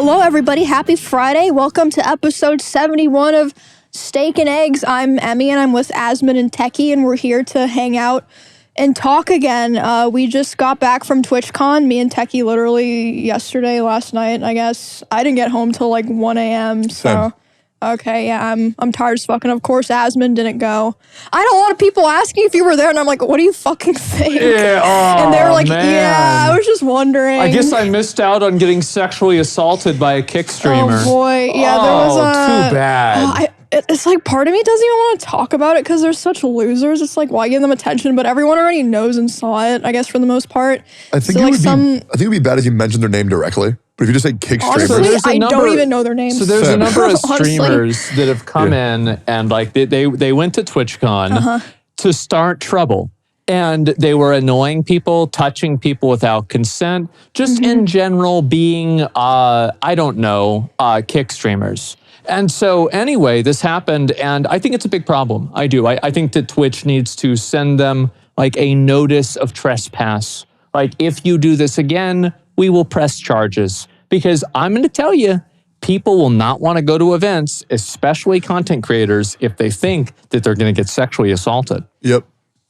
Hello, everybody. Happy Friday. Welcome to episode 71 of Steak and Eggs. I'm Emmy, and I'm with Asmon and Teccy, and we're here to hang out and talk again. We just got back from TwitchCon. Me and Teccy literally last night, I guess. I didn't get home till like 1 a.m., so... Okay, yeah, I'm tired as fucking. Of course, Asmon didn't go. I had a lot of people asking if you were there, and I'm like, what do you fucking think? Yeah, and they were like, man. yeah, I was just wondering. I guess I missed out on getting sexually assaulted by a kick streamer. Oh, boy. Yeah, there was a... too bad. It's like part of me doesn't even want to talk about it because they're such losers. It's like, why give them attention? But everyone already knows and saw it, I guess, for the most part. I think it would be bad if you mentioned their name directly. But if you just say kick streamers. Honestly, I don't even know their names. So there's a number of streamers that have come in and like they went to TwitchCon to start trouble. And they were annoying people, touching people without consent, just in general being, I don't know, kick streamers. And so anyway, this happened, and I think it's a big problem. I do. I think that Twitch needs to send them like a notice of trespass. Like, if you do this again, we will press charges. Because I'm going to tell you, people will not want to go to events, especially content creators, if they think that they're going to get sexually assaulted. Yep.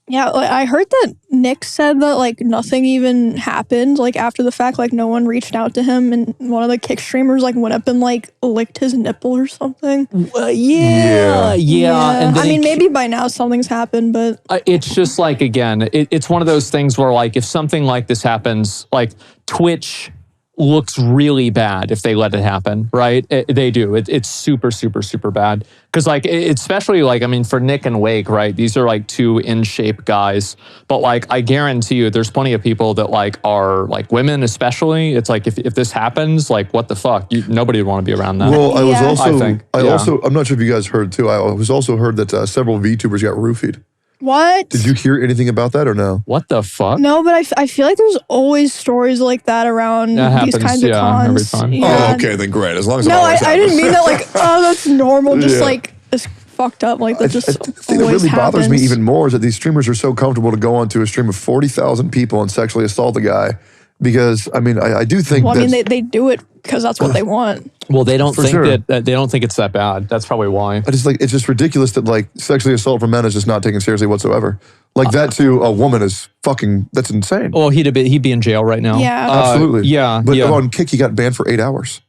Yeah, like, I heard that Nick said that like nothing even happened like after the fact, like no one reached out to him, and one of the kick streamers like went up and like licked his nipple or something. Yeah. And I mean, maybe by now something's happened, but it's just like, again, it's one of those things where like if something like this happens, like Twitch looks really bad if they let it happen, right? They do. It's super, super, super bad. Because like, especially like, I mean, for Nick and Wake, right? These are like two in-shape guys. But like, I guarantee you, there's plenty of people that like are like women especially. It's like, if this happens, like what the fuck? Nobody would want to be around that. Well, I was also, I think, I'm not sure if you guys heard too, I was also heard that several VTubers got roofied. what? Did you hear anything about that or no? What the fuck? No, but I feel like there's always stories like that around these kinds of cons. Every time. Yeah. Oh, okay, then great. As long as it No, always I didn't happens. mean that like, oh, that's normal. Just like, it's fucked up. Like, that just I think that always really bothers me happens. even more is that these streamers are so comfortable to go onto a stream of 40,000 people and sexually assault a guy. Because, I mean, I do think Well, I mean, they do it because that's what they want. Well, they don't think sure. that they don't think it's that bad. That's probably why. I just like, it's just ridiculous that like sexually assault for men is just not taken seriously whatsoever. Like that to a woman is fucking, that's insane. Well, he'd be in jail right now. Yeah. Absolutely. Yeah. But on Kick, he got banned for 8 hours.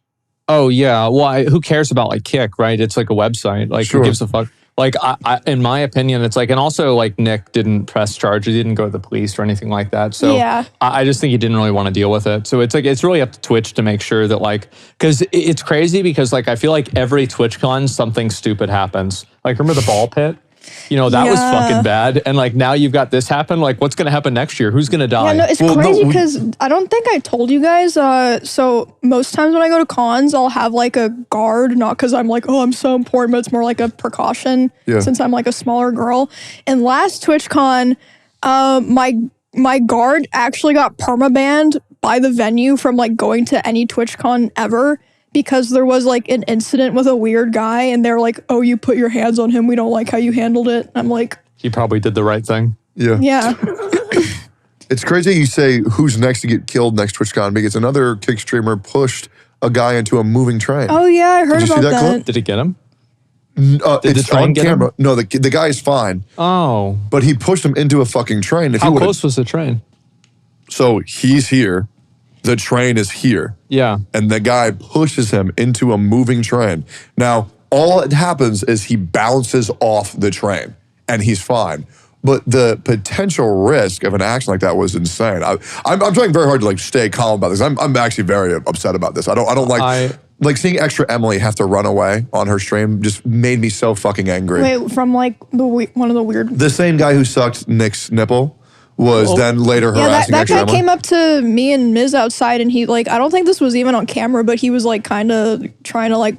Oh yeah. Well, who cares about like Kick, right? It's like a website. Like who gives a fuck? Like I, in my opinion, it's like, and also like Nick didn't press charges. He didn't go to the police or anything like that. So Yeah. I just think he didn't really want to deal with it. So it's like, it's really up to Twitch to make sure that like, because it's crazy because like, I feel like every TwitchCon, something stupid happens. Like remember the ball pit? You know, that was fucking bad. And like now you've got this happen. Like what's going to happen next year? Who's going to die? Yeah, no, it's crazy because I don't think I told you guys. So most times when I go to cons, I'll have like a guard, not because I'm like, oh, I'm so important, but it's more like a precaution since I'm like a smaller girl. And last TwitchCon, my guard actually got permabanned by the venue from like going to any TwitchCon ever. Because there was like an incident with a weird guy and they're like, oh, you put your hands on him. We don't like how you handled it. I'm like, he probably did the right thing. Yeah. Yeah. It's crazy you say who's next to get killed next TwitchCon because another Kick streamer pushed a guy into a moving train. Oh yeah, I heard Did you about see that that. clip? Did it get him? Did the it's train on get camera. him? No, the guy is fine. Oh. But he pushed him into a fucking train. If How close was the train? So he's here. The train is here. Yeah. And the guy pushes him into a moving train. Now, all that happens is he bounces off the train and he's fine. But the potential risk of an action like that was insane. I'm trying very hard to like stay calm about this. I'm actually very upset about this. I don't like seeing extra Emily have to run away on her stream just made me so fucking angry. Wait, from like one of the weird. The same guy who sucked Nick's nipple was then later harassing that extra guy Emily. came up to me and Miz outside and he like, I don't think this was even on camera, but he was like kind of trying to like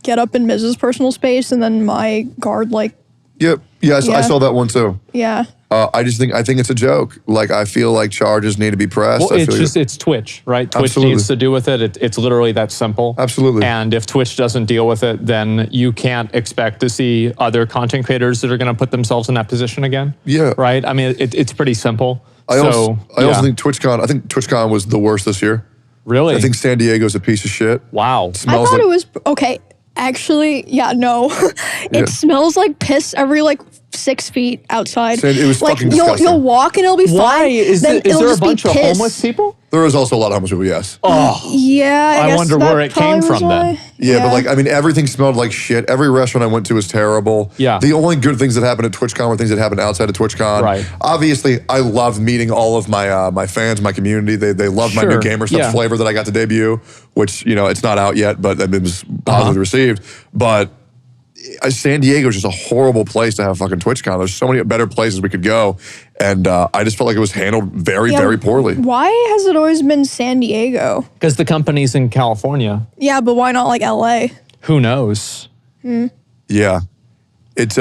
get up in Miz's personal space and then my guard like. Yep. Yeah, I saw that one too. Yeah. I think it's a joke. Like I feel like charges need to be pressed. Well, it's Twitch, right? Twitch needs to do with it. It's literally that simple. Absolutely. And if Twitch doesn't deal with it, then you can't expect to see other content creators that are going to put themselves in that position again. Yeah. Right? I mean, it's pretty simple. I also think TwitchCon was the worst this year. Really? I think San Diego's a piece of shit. Wow. I thought it was okay. Actually, yeah, no. It smells like piss every like 6 feet outside. It was like fucking disgusting. you'll walk and it'll be Why? fine. Is there a bunch of homeless people? There is also a lot of homeless people, yes. Oh. Yeah, I wonder where it came from then. Yeah, but like, I mean, everything smelled like shit. Every restaurant I went to was terrible. Yeah. The only good things that happened at TwitchCon were things that happened outside of TwitchCon. Right. Obviously, I loved meeting all of my my fans, my community. They loved my new Gamer Stuff flavor that I got to debut, which, you know, it's not out yet, but it was positively received. But San Diego is just a horrible place to have fucking TwitchCon. There's so many better places we could go. And I just felt like it was handled very, very poorly. Why has it always been San Diego? Because the company's in California. Yeah, but why not like LA? Who knows? Yeah. It's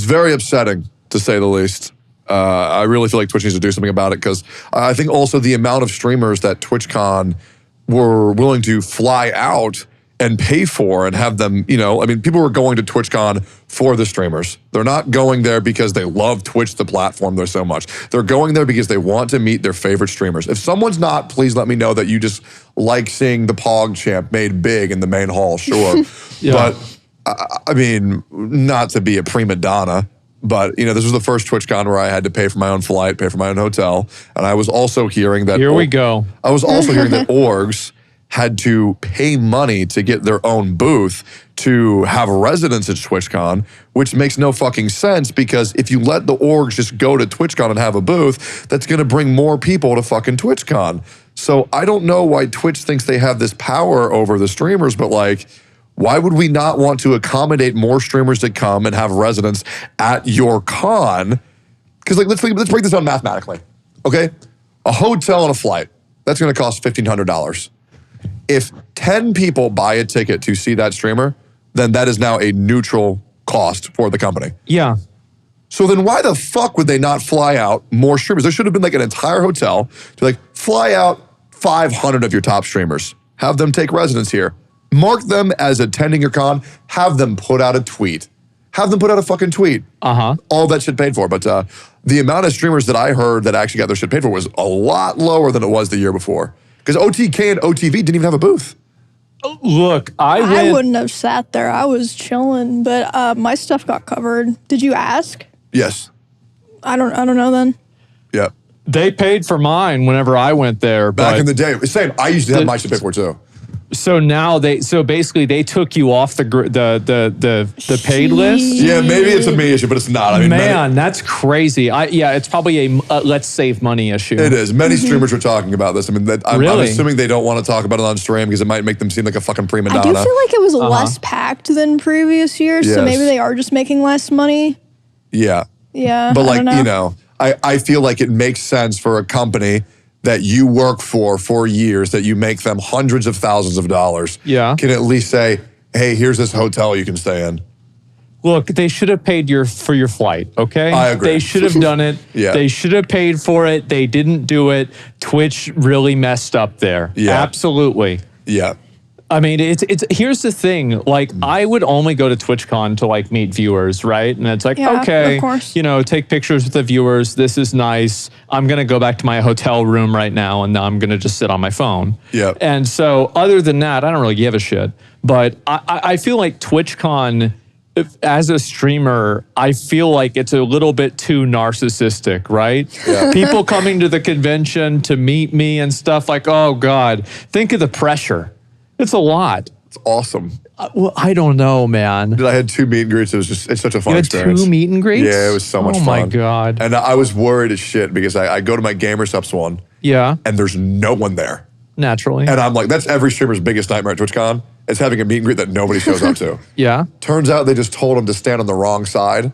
very upsetting, to say the least. I really feel like Twitch needs to do something about it, because I think also the amount of streamers that TwitchCon were willing to fly out and pay for and have them, you know, I mean, people were going to TwitchCon for the streamers. They're not going there because they love Twitch, the platform, there so much. They're going there because they want to meet their favorite streamers. If someone's not, please let me know that you just like seeing the Pog champ made big in the main hall, sure. But, I mean, not to be a prima donna, but, you know, this was the first TwitchCon where I had to pay for my own flight, pay for my own hotel. And I was also hearing that— Here we go. I was also hearing that orgs had to pay money to get their own booth to have residence at TwitchCon, which makes no fucking sense, because if you let the orgs just go to TwitchCon and have a booth, that's gonna bring more people to fucking TwitchCon. So I don't know why Twitch thinks they have this power over the streamers, but like, why would we not want to accommodate more streamers to come and have residence at your con? Because like, let's break this down mathematically, okay? A hotel and a flight, that's gonna cost $1,500. If 10 people buy a ticket to see that streamer, then that is now a neutral cost for the company. Yeah. So then why the fuck would they not fly out more streamers? There should have been like an entire hotel to like fly out 500 of your top streamers, have them take residence here, mark them as attending your con, have them put out a tweet. Have them put out a fucking tweet. All that shit paid for. But the amount of streamers that I heard that actually got their shit paid for was a lot lower than it was the year before. Because OTK and OTV didn't even have a booth. Look, I wouldn't have sat there. I was chilling, but my stuff got covered. Did you ask? Yes. I don't know then. Yeah. They paid for mine whenever I went there. Back in the day, same. I used to have my shit paid for too. So now basically they took you off the paid list. Yeah, maybe it's a me issue, but it's not. I mean, man, that's crazy. Yeah, it's probably a let's save money issue. It is. Many streamers are talking about this. I mean, I'm assuming they don't want to talk about it on stream because it might make them seem like a fucking prima donna. I do feel like it was less packed than previous years, so maybe they are just making less money. Yeah. Yeah. But like, you know, I feel like it makes sense for a company that you work for years, that you make them hundreds of thousands of dollars, can at least say, hey, here's this hotel you can stay in. Look, they should have paid for your flight, okay? I agree. They should have done it. They should have paid for it. They didn't do it. Twitch really messed up there. Yeah. Absolutely. Yeah. I mean, here's the thing. Like, I would only go to TwitchCon to like meet viewers, right? And it's like, okay, of course. you know, take pictures with the viewers. This is nice. I'm gonna go back to my hotel room right now, and I'm gonna just sit on my phone. Yeah. And so, other than that, I don't really give a shit. But I feel like TwitchCon, as a streamer, I feel like it's a little bit too narcissistic, right? Yeah. People coming to the convention to meet me and stuff, like, oh God, think of the pressure. It's a lot. It's awesome. Well, I don't know, man. Dude, I had 2 meet and greets. It's such a fun experience. 2 meet and greets? Yeah, it was so much fun. Oh my God. And I was worried as shit because I go to my Gamer Subs one. Yeah. And there's no one there. Naturally. And I'm like, that's every streamer's biggest nightmare at TwitchCon. It's having a meet and greet that nobody shows up to. Yeah. Turns out they just told him to stand on the wrong side.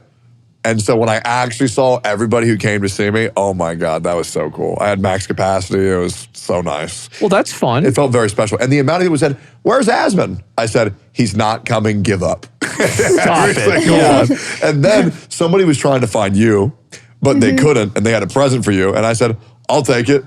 And so when I actually saw everybody who came to see me, oh my God, that was so cool. I had max capacity. It was so nice. Well, that's fun. It felt very special. And the amount of people said, where's Asmon? I said, he's not coming, give up. Stop it. Yeah. And then somebody was trying to find you, but they couldn't, and they had a present for you. And I said, I'll take it.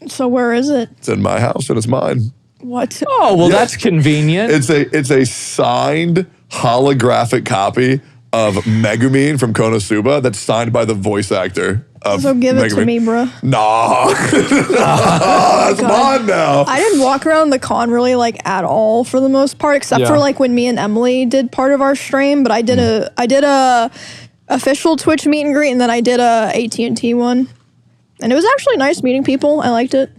So where is it? It's in my house and it's mine. What? Oh, well, that's convenient. It's a signed holographic copy of Megumin from Konosuba that's signed by the voice actor So give it to me, bro. Nah. That's mine now. I didn't walk around the con really like at all for the most part, except for like when me and Emily did part of our stream. But I did a official Twitch meet and greet, and then I did a AT&T one, and it was actually nice meeting people. I liked it.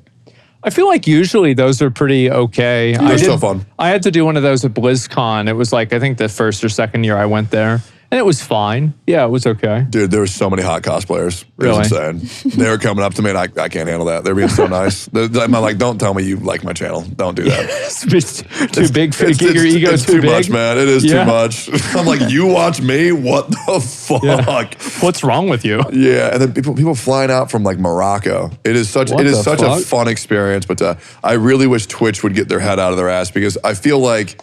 I feel like usually those are pretty okay. They're so fun. I had to do one of those at BlizzCon. It was like, I think the first or second year I went there. And it was fine. Yeah, it was okay. Dude, there were so many hot cosplayers. It Really? was insane. They were coming up to me and I can't handle that. They're being so nice. I'm like, don't tell me you like my channel. Don't do that. It's too big for your ego. It's too big. much, man. It is too much. I'm like, you watch me? What the fuck? Yeah. What's wrong with you? Yeah, and then people flying out from like Morocco. It is such a fun experience. But I really wish Twitch would get their head out of their ass, because I feel like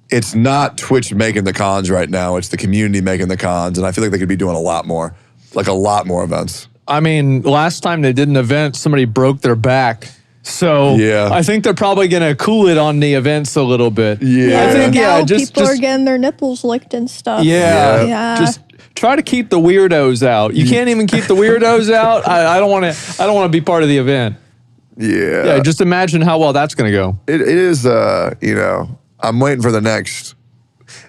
it's not Twitch making the cons right now. It's the community making the cons, and I feel like they could be doing a lot more events. I mean, last time they did an event, somebody broke their back. So I think they're probably going to cool it on the events a little bit. Yeah. I think people are getting their nipples licked and stuff. Yeah. Just try to keep the weirdos out. You can't even keep the weirdos out. I don't want to be part of the event. Yeah. Yeah, just imagine how well that's going to go. It is, I'm waiting for the next.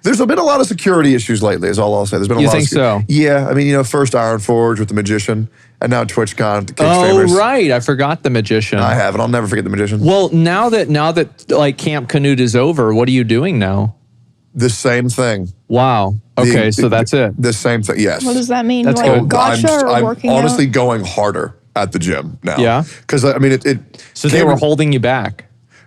There's been a lot of security issues lately, is all I'll say. There's been a lot. You think so? Yeah, I mean, first Ironforge with the Magician, and now TwitchCon, the King Streamers. Oh, right. I forgot the Magician. I haven't. I'll never forget the Magician. Well, now that like Camp Canute is over, what are you doing now? The same thing. Wow. Okay, so that's it. The same thing, yes. What does that mean? That's like good. Gotcha I'm or working honestly out? going harder at the gym now. Yeah? Because, I mean, So they were holding you back.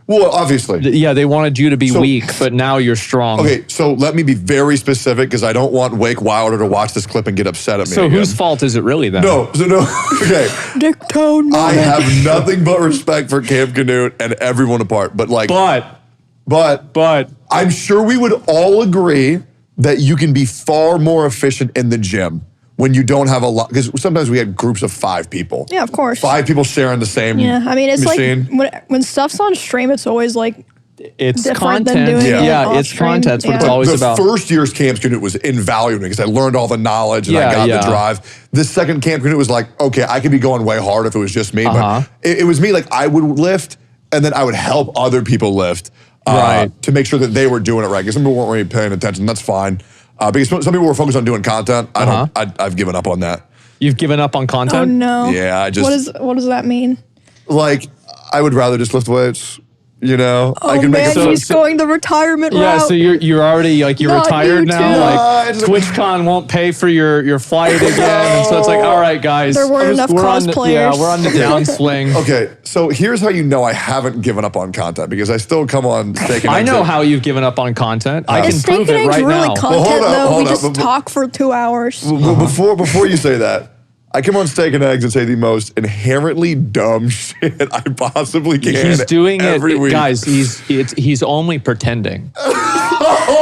Well, obviously. Yeah, they wanted you to be weak, but now you're strong. Okay, so let me be very specific, because I don't want Wake Wilder to watch this clip and get upset at me So again. whose fault is it really then? No. Okay. Tectone. I have nothing but respect for Camp Canute and everyone apart, but like... But I'm sure we would all agree that you can be far more efficient in the gym when you don't have a lot, because sometimes we had groups of 5 people. Yeah, of course. 5 people sharing the same Yeah, I mean, it's machine. like when stuff's on stream, it's always like it's different content. than doing it off It's stream. content. That's what it's Yeah. always The about. first year's Camp Canute was invaluable because I learned all the knowledge and I got the drive. The second Camp Canute was like, okay, I could be going way hard if it was just me, but it was me, like I would lift and then I would help other people lift to make sure that they were doing it right. Because some people weren't really paying attention. That's fine. Because some people were focused on doing content. I've given up on that. You've given up on content? Oh no. Yeah, I just. What does that mean? Like, I would rather just lift weights. Oh I can man, make he's going the retirement route. Yeah, so you're already like you're Not retired you now. too. Like TwitchCon won't pay for your flight again, and so it's like, all right, guys, There weren't enough cosplayers. We're on the downswing. Okay, so here's how you know I haven't given up on content, because I still come on Steak and I Eggs. know how you've given up on content. I can Is prove Steak and it Eggs right really now. content though? We hold just up. talk for 2 hours. Before you say that, I come on Steak and Eggs and say the most inherently dumb shit I possibly can. He's doing every it, week. guys. He's only pretending.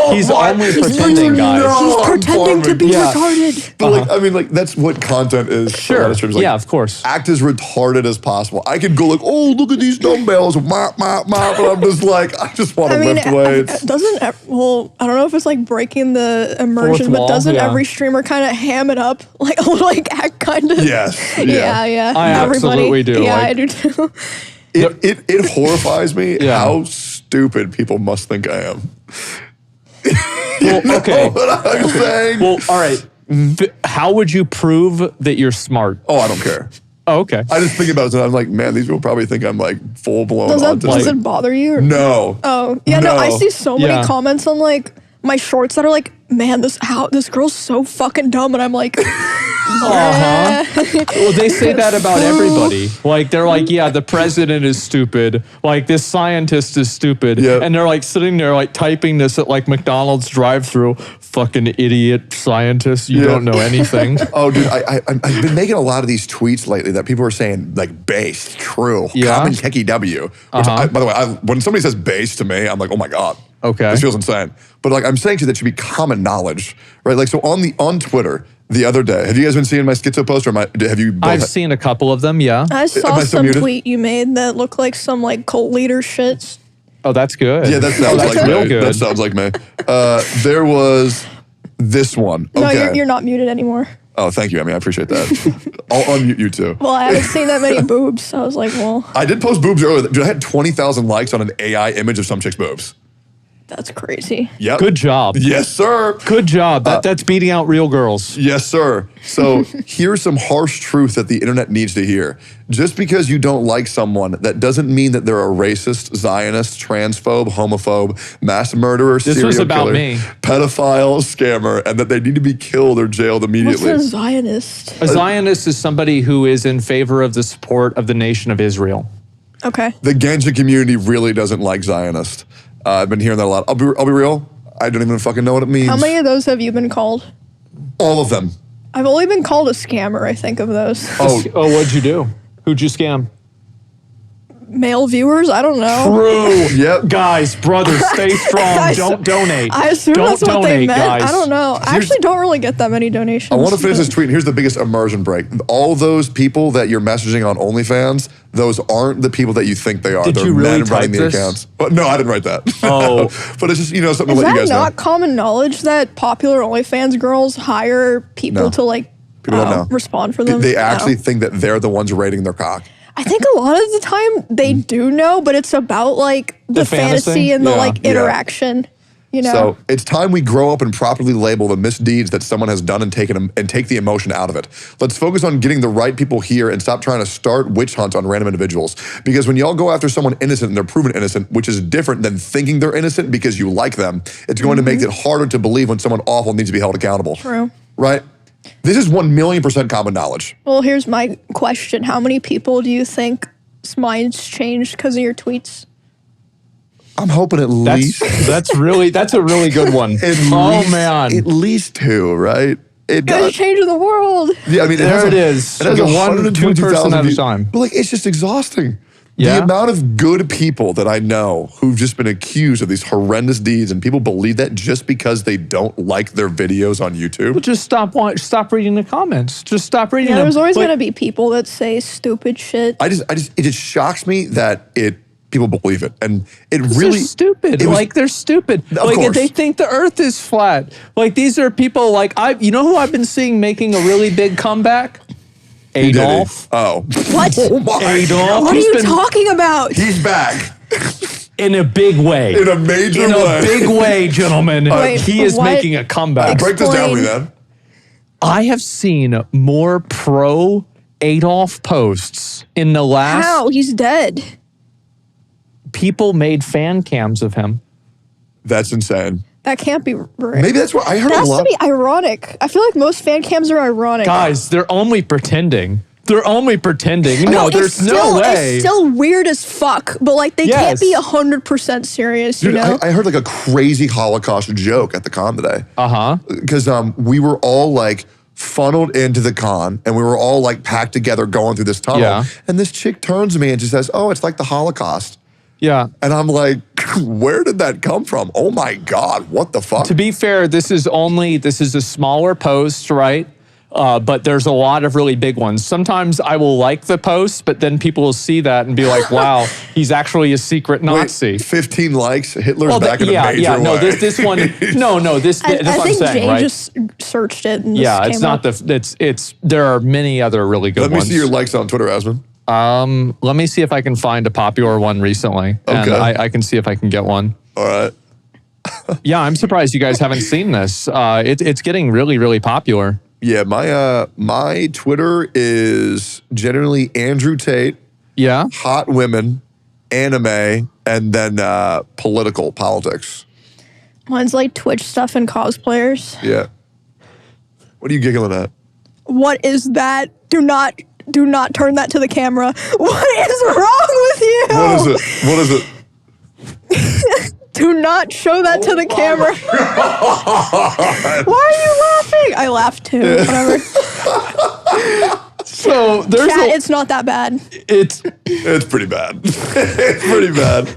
He's what? only pretending, guys. No, He's pretending to be retarded. But that's what content is. Sure. Like, yeah, of course. Act as retarded as possible. I could go like, oh, look at these dumbbells, but I'm just like, I just want to lift weights. I don't know if it's like breaking the immersion, Fourth wall, but doesn't yeah. every streamer kind of ham it up, like act kind of? Yes. Yeah. I absolutely do. Yeah, like, I do too. It horrifies me how stupid people must think I am. Well, okay. What I'm saying? Well, all right. How would you prove that you're smart? Oh, I don't care. Oh, okay. I just think about it and I'm like, man, these people probably think I'm like full blown Does it bother you? No. Oh, yeah, no. I see so many comments on like my shorts that are like, man, this girl's so fucking dumb, and I'm like, Well, they say that about everybody. Like, they're like, yeah, the president is stupid. Like, this scientist is stupid. Yep. And they're like sitting there like typing this at like McDonald's drive-thru. Fucking idiot scientist. You don't know anything. Oh, dude, I've been making a lot of these tweets lately that people are saying like base, true, common techie W. Which by the way, when somebody says base to me, I'm like, oh my God. Okay. This feels insane. But like I'm saying to you, that should be common knowledge, right? Like so on Twitter the other day, have you guys been seeing my schizo post or have you both I've seen a couple of them, yeah. I saw some tweet you made that looked like some like cult leader shit. Oh, that's good. Yeah, that sounds that's like real me. good. That sounds like me. There was this one. No, Okay. you're not muted anymore. Oh, thank you. I mean, I appreciate that. I'll unmute you too. Well, I haven't seen that many boobs, so I was like, well. I did post boobs earlier. Dude, I had 20,000 likes on an AI image of some chick's boobs. That's crazy. Yep. Good job. Yes, sir. Good job. That's beating out real girls. Yes, sir. So here's some harsh truth that the internet needs to hear. Just because you don't like someone, that doesn't mean that they're a racist, Zionist, transphobe, homophobe, mass murderer, serial killer, pedophile, scammer, and that they need to be killed or jailed immediately. What's a Zionist? A Zionist is somebody who is in favor of the support of the nation of Israel. Okay. The Ganja community really doesn't like Zionist. I've been hearing that a lot. I'll be real. I don't even fucking know what it means. How many of those have you been called? All of them. I've only been called a scammer, I think, of those. Oh, what'd you do? Who'd you scam? Male viewers? I don't know. True. Yep. Guys, brothers, stay strong. Don't donate. I assume don't that's what they meant. Guys. I don't know. I actually don't really get that many donations. I want to finish this tweet. Here's the biggest immersion break. All those people that you're messaging on OnlyFans, those aren't the people that you think they are. Did They're you really men running type the this? accounts. But no, I didn't write that. Oh. But it's just, something to Is let you that guys know. not common knowledge that popular OnlyFans girls hire people No. to like People don't know. respond for them? They actually think that they're the ones rating their cock. I think a lot of the time they do know, but it's about like the fantasy fantasy? and the Yeah. like interaction. So it's time we grow up and properly label the misdeeds that someone has done and take the emotion out of it. Let's focus on getting the right people here and stop trying to start witch hunts on random individuals. Because when y'all go after someone innocent and they're proven innocent, which is different than thinking they're innocent because you like them, it's going to make it harder to believe when someone awful needs to be held accountable. True. Right? This is 1,000,000% common knowledge. Well, here's my question. How many people do you think minds changed because of your tweets? I'm hoping at least. That's a really good one. Man. At least 2, right? It Guys changing the world. Yeah, I mean, There it is. It has Like one person at a views. time. But like, it's just exhausting. Yeah. The amount of good people that I know who've just been accused of these horrendous deeds, and people believe that just because they don't like their videos on YouTube. But just stop reading the comments. Just stop reading them. There's always going to be people that say stupid shit. It just shocks me that people believe it, and it really they're stupid. They're stupid. Of course. They think the Earth is flat. Like these are people like you know who I've been seeing making a really big comeback? Adolf. Oh. What? Oh my Adolf. What are you talking about? He's back. In a big way. In a major way. In a big way, gentlemen. Wait, he is what? making a comeback. Break this down to me, then. I have seen more pro Adolf posts in the last... How? He's dead. People made fan cams of him. That's insane. That can't be right. Maybe that's what I heard That a has lot. to be ironic. I feel like most fan cams are ironic. Guys, they're only pretending. They're only pretending. No, it's there's no way. It's still weird as fuck, but like they can't be 100% serious, Dude, you know? I heard like a crazy Holocaust joke at the con today. Uh-huh. Because we were all like funneled into the con, and we were all like packed together going through this tunnel. Yeah. And this chick turns to me and she says, "Oh, it's like the Holocaust." Yeah. And I'm like, where did that come from? Oh my God, what the fuck? To be fair, this is a smaller post, right? But there's a lot of really big ones. Sometimes I will like the post, but then people will see that and be like, wow, he's actually a secret Nazi. Wait, 15 likes, Hitler's back in a major way. No, this one, this I what I'm think saying, Jay right? just searched it and Yeah, this it's came not up. there are many other really good Let me ones. see your likes on Twitter, Asmon. Let me see if I can find a popular one recently. And Okay. I can see if I can get one. All right. Yeah, I'm surprised you guys haven't seen this. It's getting really, really popular. Yeah, my Twitter is generally Andrew Tate, Yeah. hot women, anime, and then politics. Mine's like Twitch stuff and cosplayers. Yeah. What are you giggling at? What is that? Do not turn that to the camera. What is wrong with you? What is it? What is it? Do not show that to the camera. Why are you laughing? I laughed too. Whatever. So there's It's not that bad. it's It's pretty bad. It's pretty bad.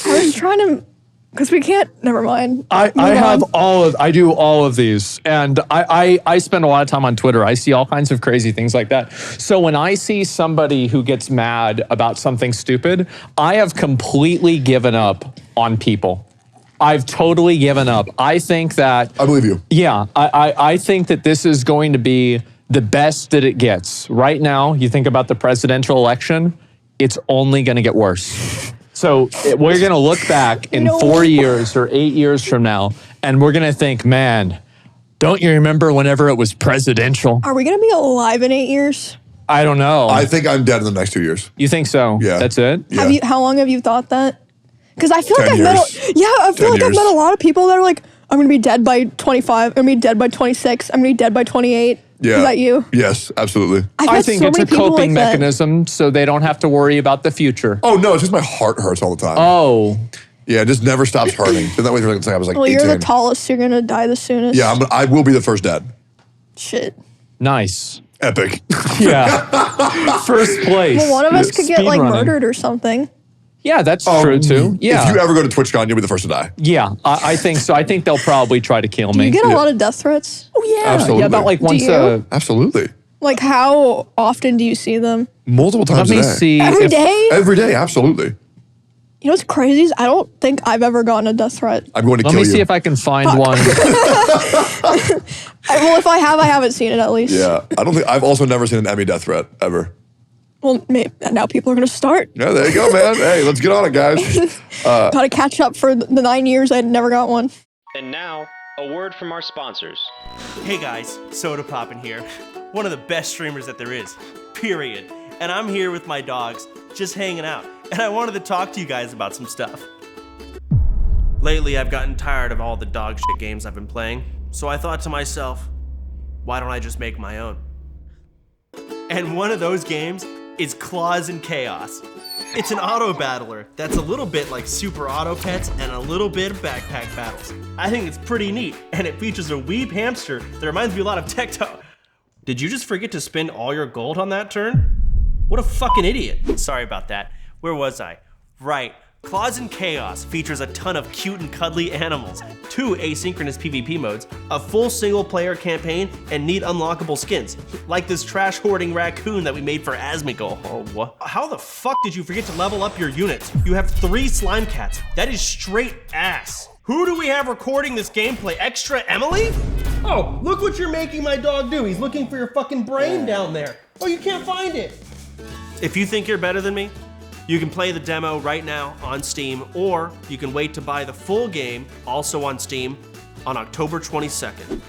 I was trying to, because we can't. Never mind. I Move on. I do all of these, and I spend a lot of time on Twitter. I see all kinds of crazy things like that. So when I see somebody who gets mad about something stupid, I have completely given up on people. I've totally given up. I think that I believe you. Yeah, I think that this is going to be the best that it gets. Right now, you think about the presidential election, it's only going to get worse. So we're going to look back in 4 years or 8 years from now, and we're going to think, man, don't you remember whenever it was presidential? Are we going to be alive in 8 years? I don't know. I think I'm dead in the next 2 years. You think so? Yeah. That's it? Yeah. How long have you thought that? Because I feel like 10 I've met, years. I feel 10 like I've years. met a lot of people that are like, I'm going to be dead by 25. I'm going to be dead by 26. I'm going to be dead by 28. Yeah. Is that you? Yes, absolutely. I think it's a coping mechanism so they don't have to worry about the future. Oh, no, it's just my heart hurts all the time. Oh. Yeah, it just never stops hurting. So that way, since I was like 18. Well, you're the tallest. You're going to die the soonest. Yeah, I will be the first dead. Shit. Nice. Epic. Yeah. First place. Well, one of us could get like Speedrunning. murdered or something. Yeah, that's true too. Yeah. If you ever go to TwitchCon, you'll be the first to die. Yeah, I think so. I think they'll probably try to kill Do me. you get a lot of death threats? Oh, yeah. Absolutely. Yeah, about like once you? a... Absolutely. Like how often do you see them? Multiple Let times a me day. see. Every if- day? Every day, absolutely. You know what's crazy is I don't think I've ever gotten a death threat. I'm going to Let kill me you. see if I can find one. Well, if I haven't seen it at least. Yeah, I don't think I've also never seen an Emmy death threat ever. Well, maybe, now people are going to start. Yeah, there you go, man. Hey, let's get on it, guys. Got to catch up for the 9 years I never got one. And now, a word from our sponsors. Hey guys, Soda Poppin' here. One of the best streamers that there is, period. And I'm here with my dogs, just hanging out. And I wanted to talk to you guys about some stuff. Lately, I've gotten tired of all the dog shit games I've been playing, so I thought to myself, why don't I just make my own? And one of those games is Claws and Chaos. It's an auto battler that's a little bit like Super Auto Pets and a little bit of backpack battles. I think it's pretty neat, and it features a weeb hamster that reminds me a lot of Tectone. Did you just forget to spend all your gold on that turn? What a fucking idiot. Sorry about that. Where was I? Right. Claws and Chaos features a ton of cute and cuddly animals, 2 asynchronous PvP modes, a full single-player campaign, and neat unlockable skins, like this trash-hoarding raccoon that we made for Asmongold. Oh, what? How the fuck did you forget to level up your units? You have 3 slime cats. That is straight ass. Who do we have recording this gameplay? Extra Emily? Oh, look what you're making my dog do. He's looking for your fucking brain down there. Oh, you can't find it. If you think you're better than me, you can play the demo right now on Steam, or you can wait to buy the full game, also on Steam, on October 22nd.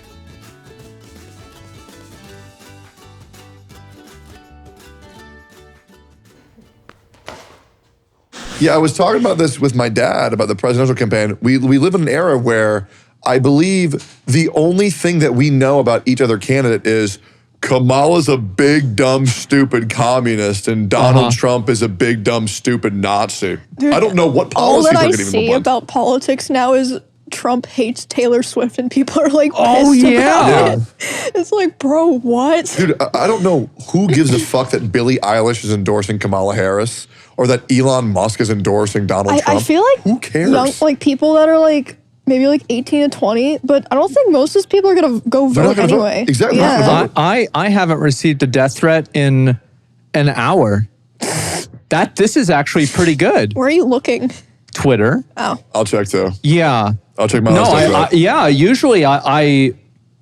Yeah, I was talking about this with my dad about the presidential campaign. We live in an era where I believe the only thing that we know about each other candidate is Kamala's a big, dumb, stupid communist, and Donald Trump is a big, dumb, stupid Nazi. Dude, I don't know what all policies that they're I going to even see implement. about politics now is Trump hates Taylor Swift and people are like pissed Oh, yeah. about it. It's like, bro, what? Dude, I don't know who gives a fuck that Billie Eilish is endorsing Kamala Harris or that Elon Musk is endorsing Donald Trump. I feel like who cares? young, like people that are like maybe like 18 to 20, but I don't think most of those people are gonna go They're not vote gonna vote. anyway. Exactly, they're not gonna vote. I haven't received a death threat in an hour. This is actually pretty good. Where are you looking? Twitter. Oh, I'll check too. Yeah. I'll check my No, list. yeah, usually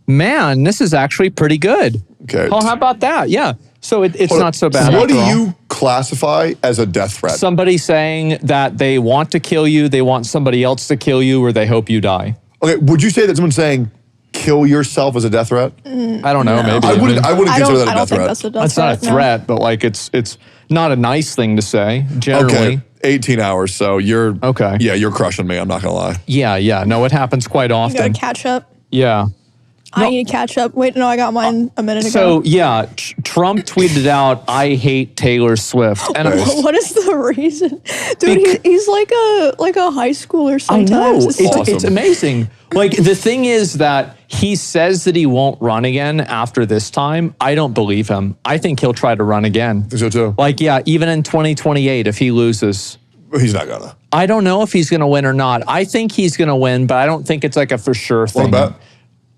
man, this is actually pretty good. Okay. Oh, how about that? Yeah. So it's Hold not on. so bad. What do after all. you classify as a death threat? Somebody saying that they want to kill you, they want somebody else to kill you, or they hope you die. Okay, would you say that someone saying kill yourself is a death threat? I don't know, maybe. I wouldn't I consider that a don't death think threat. that's a death That's threat. not a no. threat, but like it's not a nice thing to say, generally. Okay, 18 hours. So you're Okay. Yeah, you're crushing me. I'm not gonna lie. Yeah. No, it happens quite You gotta often. catch up. Yeah. I need to catch up. Wait, no, I got mine a minute ago. So yeah, Trump tweeted out, "I hate Taylor Swift," and What is the reason, dude? He's like a high schooler I sometimes. know It's awesome. it's amazing. Like the thing is that he says that he won't run again after this time. I don't believe him. I think he'll try to run again. I think so too. Like yeah, even in 2028, if he loses. He's not gonna. I don't know if he's going to win or not. I think he's going to win, but I don't think it's like a for sure thing. Want to bet?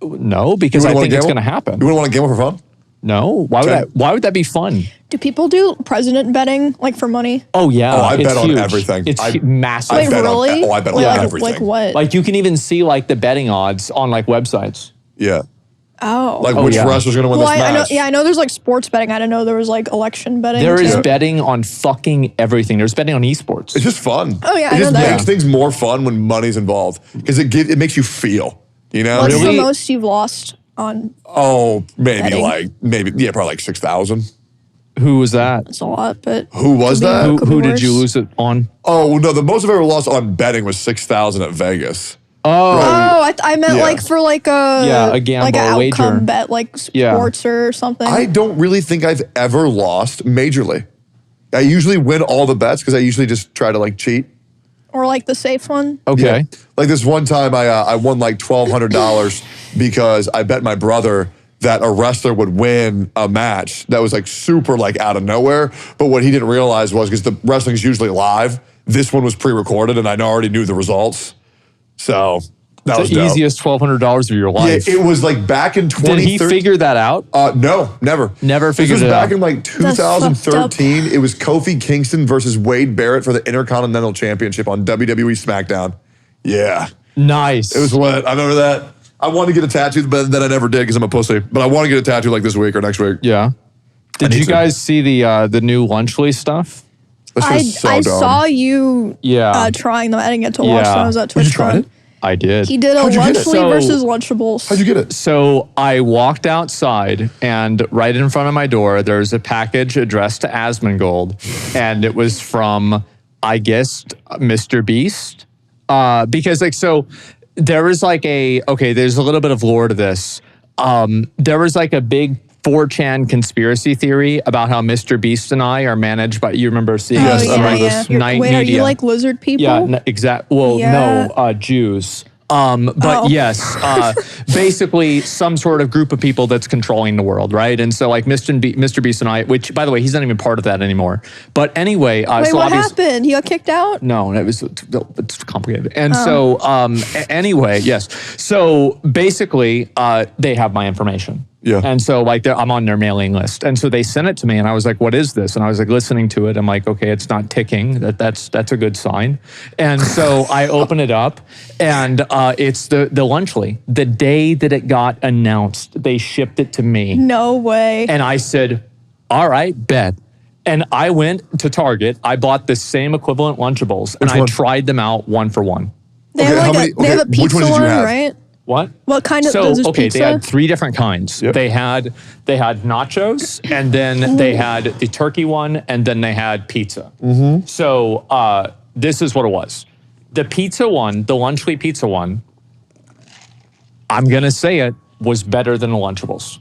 No, because I wouldn't wanna think it's gamble? going to happen. You wouldn't want to gamble for fun? No, why would that be fun? Do people do president betting like for money? Oh yeah, Oh, I it's bet on huge. everything. It's I massive. Wait, bet on- really? I bet on Wait, everything. Like what? Like you can even see like the betting odds on like websites. Yeah. Oh. Like which wrestler's going to win this match. I know there's like sports betting. I didn't know there was like election betting. There is betting on fucking everything. There's betting on esports. It's just fun. Oh yeah, it just makes things more fun when money's involved because it makes you feel. You know, what's the most you've lost on? Oh, maybe betting? probably like 6,000. Who was that? That's a lot, but who was that? Who did you lose it on? Oh no, the most I've ever lost on betting was 6,000 at Vegas. Oh, right. I meant like for like a gamble, like an outcome wager bet, like sports or something. I don't really think I've ever lost majorly. I usually win all the bets because I usually just try to like cheat. Or like the safe one. Okay. Yeah. Like this one time I won like $1,200 because I bet my brother that a wrestler would win a match that was like super like out of nowhere. But what he didn't realize was because the wrestling's usually live, this one was pre-recorded and I already knew the results. So that was the easiest $1,200 of your life. Yeah, it was like back in 2013. Did he figure that out? No, never. Never figured it out. This was back in like 2013. It was Kofi Kingston versus Wade Barrett for the Intercontinental Championship on WWE SmackDown. Yeah. Nice. It was lit. I remember that. I wanted to get a tattoo, but then I never did because I'm a pussy. But I want to get a tattoo like this week or next week. Yeah. Did you guys see the new Lunchables stuff? I saw you trying them. I didn't get to watch them. I was at TwitchCon. You tried it? I did. He did a Lunchables versus Lunchables. How'd you get it? So I walked outside and right in front of my door, there's a package addressed to Asmongold. And it was from, I guess, Mr. Beast. Because like, so there was like there's a little bit of lore to this. There was like a big 4chan conspiracy theory about how Mr. Beast and I are managed by, you remember seeing this? this Night Wait, Media. are you like lizard people? Yeah, exactly. Well, no, Jews. Yes, basically some sort of group of people that's controlling the world, right? And so like Mr. Beast and I, which by the way, he's not even part of that anymore. But anyway. Wait, so what happened? He got kicked out? No, it's complicated. And so anyway, yes. So basically they have my information. Yeah. And so like I'm on their mailing list. And so they sent it to me and I was like, what is this? And I was like listening to it. I'm like, okay, it's not ticking. That's a good sign. And so I open it up and it's the Lunchables. The day that it got announced, they shipped it to me. No way. And I said, all right, bet. And I went to Target. I bought the same equivalent Lunchables and I tried them out one for one. They have a pizza one, right? What? What kind of pizza? They had 3 different kinds. Yep. They had nachos, and then they had the turkey one, and then they had pizza. Mm-hmm. So this is what it was. The pizza one, the Lunchables pizza one, I'm going to say it, was better than the Lunchables.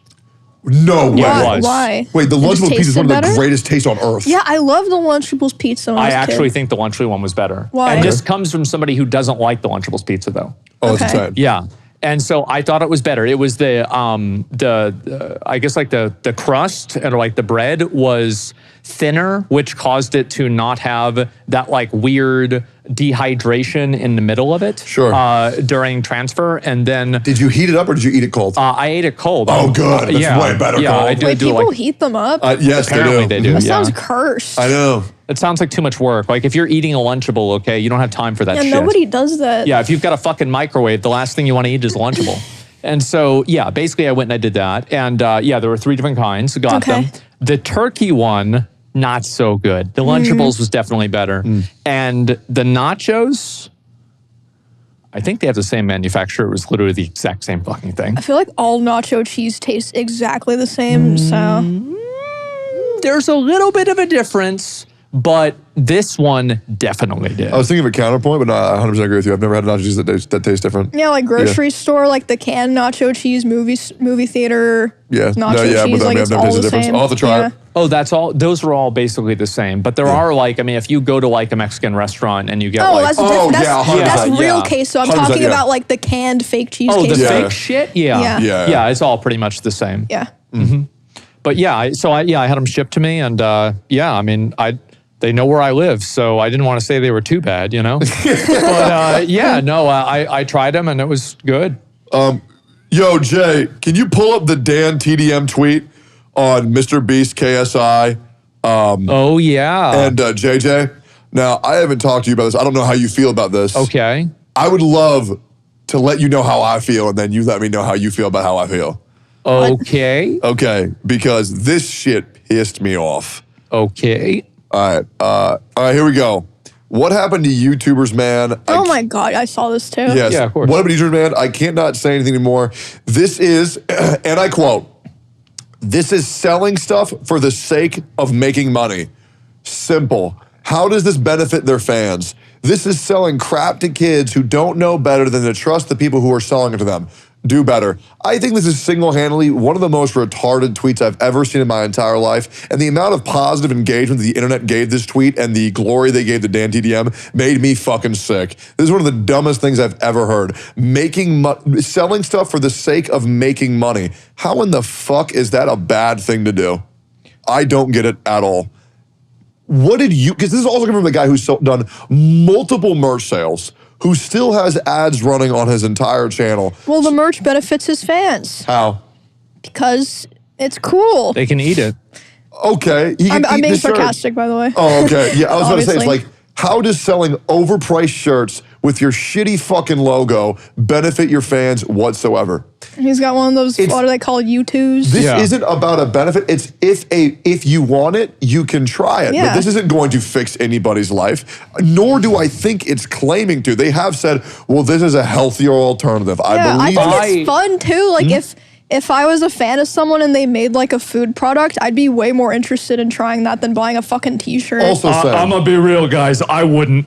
No way. Yeah, it was. Why? Wait, the Lunchables pizza is one of the greatest tastes on earth. Yeah, I love the Lunchables pizza. I actually think the Lunchables one was better. Why? And this comes from somebody who doesn't like the Lunchables pizza, though. Oh, that's insane. Yeah. And so I thought it was better. It was the I guess like the crust and like the bread was thinner, which caused it to not have that like weird dehydration in the middle of it. Sure. During transfer, and then did you heat it up or did you eat it cold? I ate it cold. Oh, good. That's way better. Yeah, cold. I do. Wait, people heat them up? Yes, apparently they do. That sounds cursed. I know. It sounds like too much work. Like if you're eating a Lunchable, okay, you don't have time for that shit. Yeah, nobody does that. Yeah, if you've got a fucking microwave, the last thing you want to eat is Lunchable. And so, yeah, basically I went and I did that. And there were 3 different kinds, got them. The turkey one, not so good. The Lunchables was definitely better. And the nachos, I think they have the same manufacturer. It was literally the exact same fucking thing. I feel like all nacho cheese tastes exactly the same, so. There's a little bit of a difference, but this one definitely did. I was thinking of a counterpoint, but no, I 100% agree with you. I've never had a nacho cheese that tastes different. Yeah, like grocery store, like the canned nacho cheese, movie theater nacho cheese, but like it's all the same. I'll have to try it. Oh, those are all basically the same. But there are like, I mean, if you go to like a Mexican restaurant and you get that's real 100%. queso. I'm 100%, talking about like the canned fake cheese queso. Oh, the fake shit? Yeah, it's all pretty much the same. Yeah. Mm-hmm. But I had them shipped to me, and I mean, they know where I live, so I didn't want to say they were too bad, you know. But I tried them, and it was good. Yo, Jay, can you pull up the DanTDM tweet on Mr. Beast KSI? Oh yeah, and JJ. Now I haven't talked to you about this. I don't know how you feel about this. Okay. I would love to let you know how I feel, and then you let me know how you feel about how I feel. Okay. Okay, because this shit pissed me off. Okay. All right, here we go. What happened to YouTubers, man? Oh my God, I saw this too. Yes. Yeah, of course. What happened to YouTubers, man? I can't not say anything anymore. This is, and I quote, "This is selling stuff for the sake of making money. Simple. How does this benefit their fans? This is selling crap to kids who don't know better than to trust the people who are selling it to them. Do better." I think this is single-handedly one of the most retarded tweets I've ever seen in my entire life. And the amount of positive engagement the internet gave this tweet and the glory they gave to DanTDM made me fucking sick. This is one of the dumbest things I've ever heard. Selling stuff for the sake of making money. How in the fuck is that a bad thing to do? I don't get it at all. What did you, because this is also coming from a guy who's done multiple merch sales, who still has ads running on his entire channel. Well, the merch benefits his fans. How? Because it's cool. They can eat it. Okay. I'm being sarcastic, by the way. Oh, okay. Yeah, I was going to say, it's Obviously. like, how does selling overpriced shirts with your shitty fucking logo benefit your fans whatsoever? He's got one of those, what are they called, U2s? This Yeah. isn't about a benefit. It's if you want it, you can try it. But Yeah. this isn't going to fix anybody's life, nor do I think it's claiming to. They have said, well, this is a healthier alternative. Yeah, I believe think it's fun too. Like if I was a fan of someone and they made like a food product, I'd be way more interested in trying that than buying a fucking t-shirt. Also saying, I'm gonna be real, guys. I wouldn't.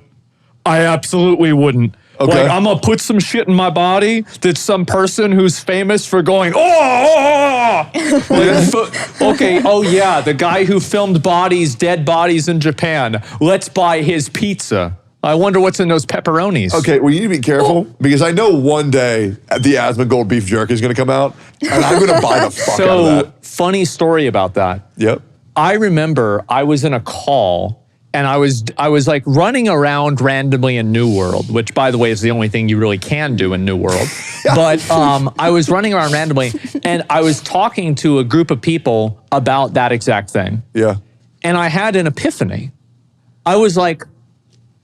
I absolutely wouldn't. Okay. Like, I'm gonna put some shit in my body that some person who's famous for going, oh, okay, oh yeah, the guy who filmed dead bodies in Japan. Let's buy his pizza. I wonder what's in those pepperonis. okay, well, you need to be careful because I know one day the Asmongold beef jerky is going to come out, and I'm going to buy the fuck out of So, that. funny story about that. Yep. I remember I was in a call and I was like running around randomly in New World, which by the way is the only thing you really can do in New World. But I was running around randomly and I was talking to a group of people about that exact thing. Yeah. And I had an epiphany. I was like,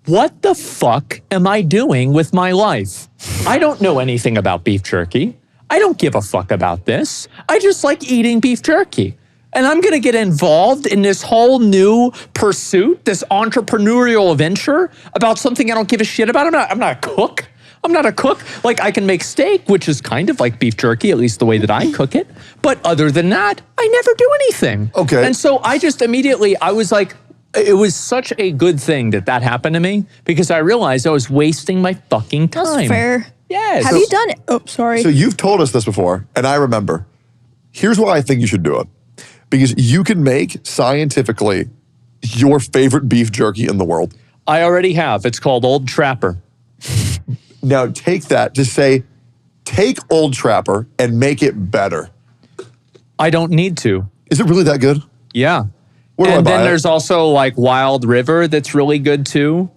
what the fuck am I doing with my life? I don't know anything about beef jerky. I don't give a fuck about this. I just like eating beef jerky. And I'm gonna get involved in this whole new pursuit, this entrepreneurial venture about something I don't give a shit about. I'm not a cook. I'm not a cook. Like, I can make steak, which is kind of like beef jerky, at least the way that I cook it. But other than that, I never do anything. Okay. And so I just immediately, I was like, it was such a good thing that happened to me because I realized I was wasting my fucking time. That's fair. Yes. Have you done it? Oh, sorry. So you've told us this before, and I remember. Here's why I think you should do it. Because you can make scientifically your favorite beef jerky in the world. I already have. It's called Old Trapper. Now take that to say, take Old Trapper and make it better. I don't need to. Is it really that good? Yeah. Where do And I buy then it? there's also like Wild River that's really good too.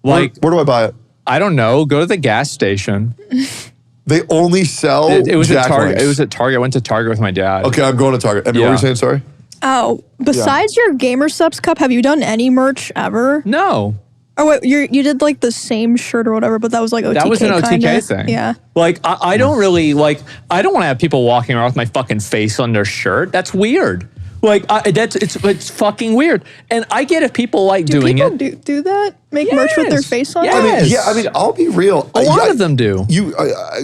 Like, Where do I buy it? I don't know, go to the gas station. They only sell It was Jack at Target. Links. It was at Target. I went to Target with my dad. Okay, I'm going to Target. Emmy, what were Yeah. you saying? Sorry? Oh, besides your Gamer Subs cup, have you done any merch ever? No. Oh wait, you did like the same shirt or whatever, but that was like OTK. That was an OTK kinda. thing. Yeah. Like, I don't really, like, I don't want to have people walking around with my fucking face on their shirt. That's weird. Like, it's fucking weird. And I get if people like doing people it. do that? Make merch with their Yes. face on? Yes. it? I mean, I'll be real. A lot of them do. You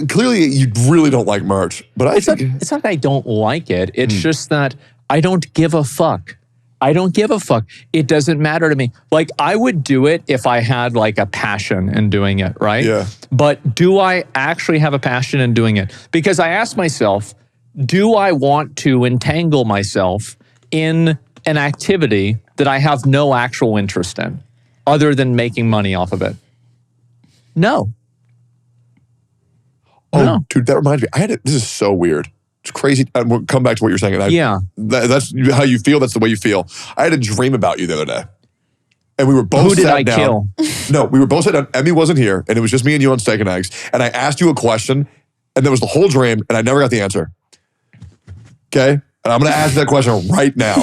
clearly you really don't like merch, but I It's not, think it's not that I don't like it. It's just that I don't give a fuck. I don't give a fuck. It doesn't matter to me. Like, I would do it if I had like a passion in doing it, right? Yeah. But do I actually have a passion in doing it? Because I ask myself, do I want to entangle myself in an activity that I have no actual interest in other than making money off of it? No. oh, No. dude, that reminds me. This is so weird. It's crazy. We'll come back to what you're saying. And Yeah. that's how you feel. That's the way you feel. I had a dream about you the other day. And we were both Who did sat I down. kill? No, we were both sat down. Emmy wasn't here, and it was just me and you on Steak and Eggs. And I asked you a question, and there was the whole dream, and I never got the answer. Okay? And I'm going to ask that question right now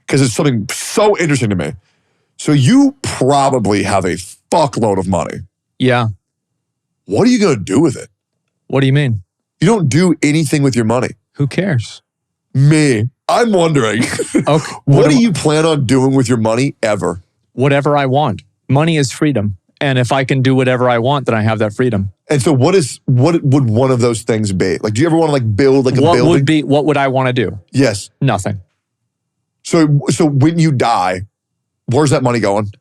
because it's something so interesting to me. So you probably have a fuckload of money. Yeah. What are you going to do with it? What do you mean? You don't do anything with your money. Who cares? Me. I'm wondering, Okay. what do you plan on doing with your money ever? Whatever I want. Money is freedom. And if I can do whatever I want, then I have that freedom. And so what would one of those things be? Like, do you ever want to like build like a building? What would I want to do? Yes. Nothing. So when you die, where's that money going?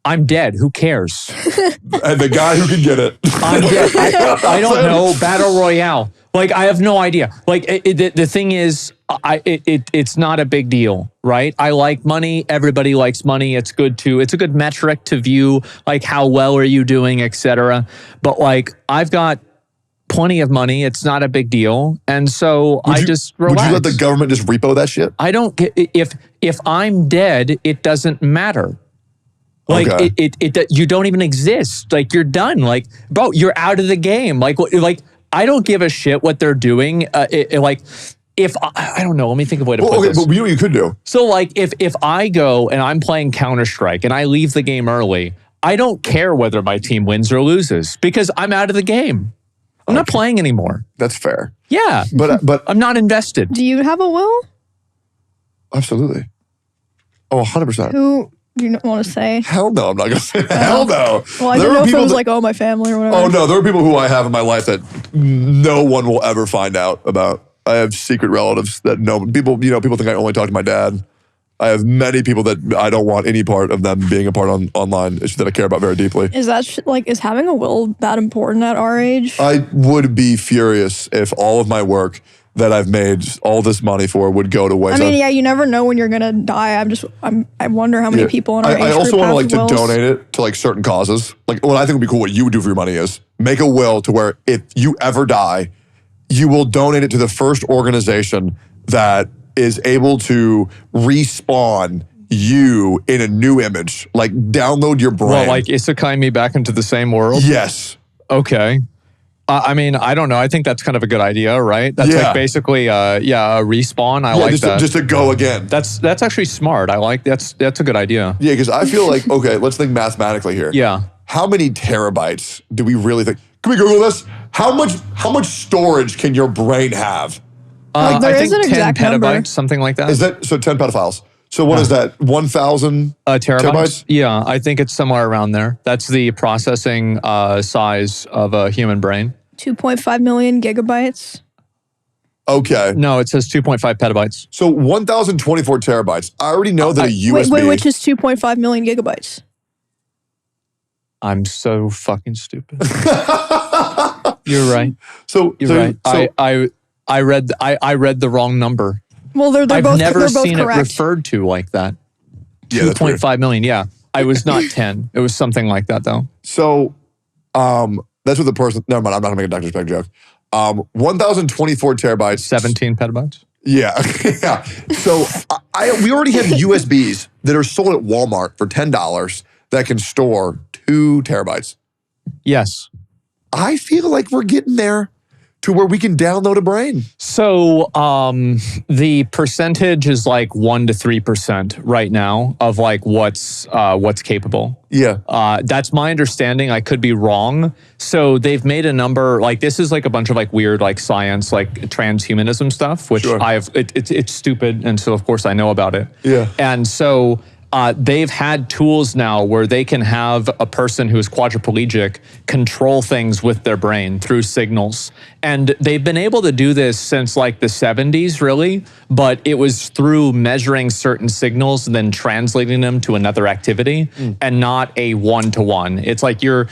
I'm dead. Who cares? And the guy who can get it. I'm dead. I don't know. Battle Royale. Like, I have no idea. Like, the thing is, it's not a big deal, right? I like money. Everybody likes money. It's good too. It's a good metric to view, like, how well are you doing, etc. But like, I've got plenty of money. It's not a big deal. And so just relax. Would you let the government just repo that shit? I don't get, if I'm dead, it doesn't matter. Like, okay. You don't even exist. Like, you're done. Like, bro, you're out of the game. Like, I don't give a shit what they're doing. Like, if I don't know, let me think of a way to put this. But you know what you could do? So, like, if I go and I'm playing Counter-Strike and I leave the game early, I don't care whether my team wins or loses because I'm out of the game. I'm not playing anymore. That's fair. Yeah, but I'm not invested. Do you have a will? Absolutely. Oh, 100%. Who do you want to say? Hell no, I'm not going to say that. Hell no. Well, I didn't know if it was like, oh, my family or whatever. Oh, no, there are people who I have in my life that no one will ever find out about. I have secret relatives that people think I only talk to my dad. I have many people that I don't want any part of them being a part online that I care about very deeply. Is that is having a will that important at our age? I would be furious if all of my work that I've made all this money for would go to waste. I mean, yeah, you never know when you're gonna die. I wonder how many people in our age group I also want to like wills. to donate it to like certain causes. Like, what I think would be cool, what you would do for your money is make a will to where if you ever die, you will donate it to the first organization that is able to respawn you in a new image. Like, download your brain. Well, like isekai me back into the same world? Yes. Okay. I mean, I don't know. I think that's kind of a good idea, right? That's like basically, a respawn. I like that. Just to go again. That's actually smart. I like that's a good idea. Yeah, because I feel like, okay, let's think mathematically here. Yeah. How many terabytes do we really think? Can we Google this? How much storage can your brain have? There I is think an 10 exact petabytes, number. something like that. Is that so? 10 petaphiles. So what is that? 1,000 terabytes? Yeah, I think it's somewhere around there. That's the processing size of a human brain. 2.5 million gigabytes. Okay. No, it says 2.5 petabytes. So 1,024 terabytes. I already know that a USB. Wait, which is 2.5 million gigabytes. I'm so fucking stupid. You're right. You're right. I read the wrong number. Well, they're I've both never they're both seen correct. it referred to like that. Yeah, that's weird. 2.5 million. Yeah, I was not 10. It was something like that though. So, that's what the person. Never mind. I'm not gonna make a Dr. Spec joke. 1,024 terabytes. 17 petabytes. Yeah, yeah. So we already have USBs that are sold at Walmart for $10 that can store 2 terabytes. Yes. I feel like we're getting there to where we can download a brain. So the percentage is like 1 to 3% right now of like what's capable. Yeah. That's my understanding. I could be wrong. So they've made a number, like this is like a bunch of like weird like science, like transhumanism stuff, which it's stupid. And so of course I know about it. Yeah. And so they've had tools now where they can have a person who is quadriplegic control things with their brain through signals. And they've been able to do this since like the 70s, really, but it was through measuring certain signals and then translating them to another activity and not a one-to-one. It's like you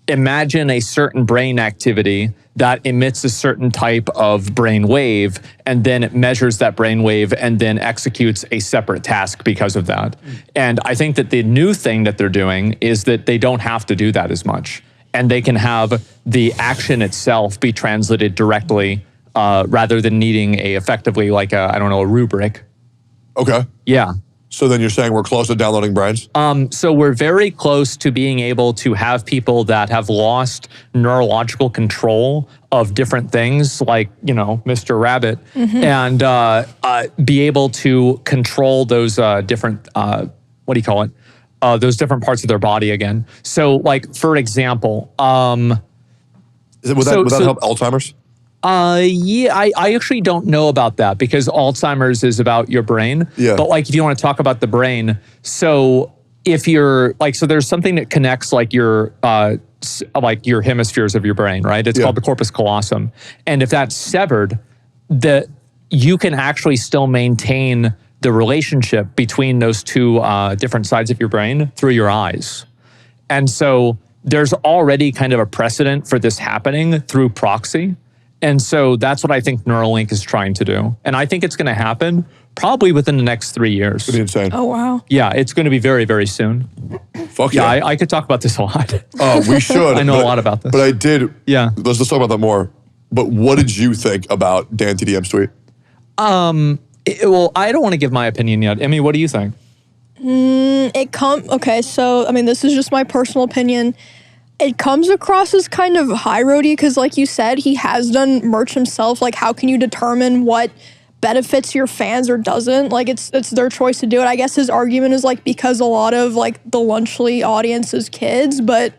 imagine a certain brain activity that emits a certain type of brain wave, and then it measures that brain wave and then executes a separate task because of that. And I think that the new thing that they're doing is that they don't have to do that as much. And they can have the action itself be translated directly rather than needing effectively like a rubric. Okay. Yeah. So then you're saying we're close to downloading brains? So we're very close to being able to have people that have lost neurological control of different things, like, Mr. Rabbit, and be able to control those different, those different parts of their body again. So, like, for example, Would that help Alzheimer's? Yeah, I actually don't know about that because Alzheimer's is about your brain. Yeah. But like if you want to talk about the brain, so if you're like, so there's something that connects like your hemispheres of your brain, right? It's called the corpus callosum. And if that's severed, you can actually still maintain the relationship between those two different sides of your brain through your eyes. And so there's already kind of a precedent for this happening through proxy. And so that's what I think Neuralink is trying to do. And I think it's going to happen probably within the next 3 years. Pretty insane. Oh, wow. Yeah, it's going to be very, very soon. Fuck yeah. I could talk about this a lot. Oh, we should. I know a lot about this. But I did. Yeah. Let's talk about that more. But what did you think about DanTDM's tweet? Well, I don't want to give my opinion yet. Emmy, what do you think? Okay, so, I mean, this is just my personal opinion. It comes across as kind of high-roady because, like you said, he has done merch himself. Like, how can you determine what benefits your fans or doesn't? Like, it's their choice to do it. I guess his argument is, like, because a lot of, like, the Lunchly audience is kids, but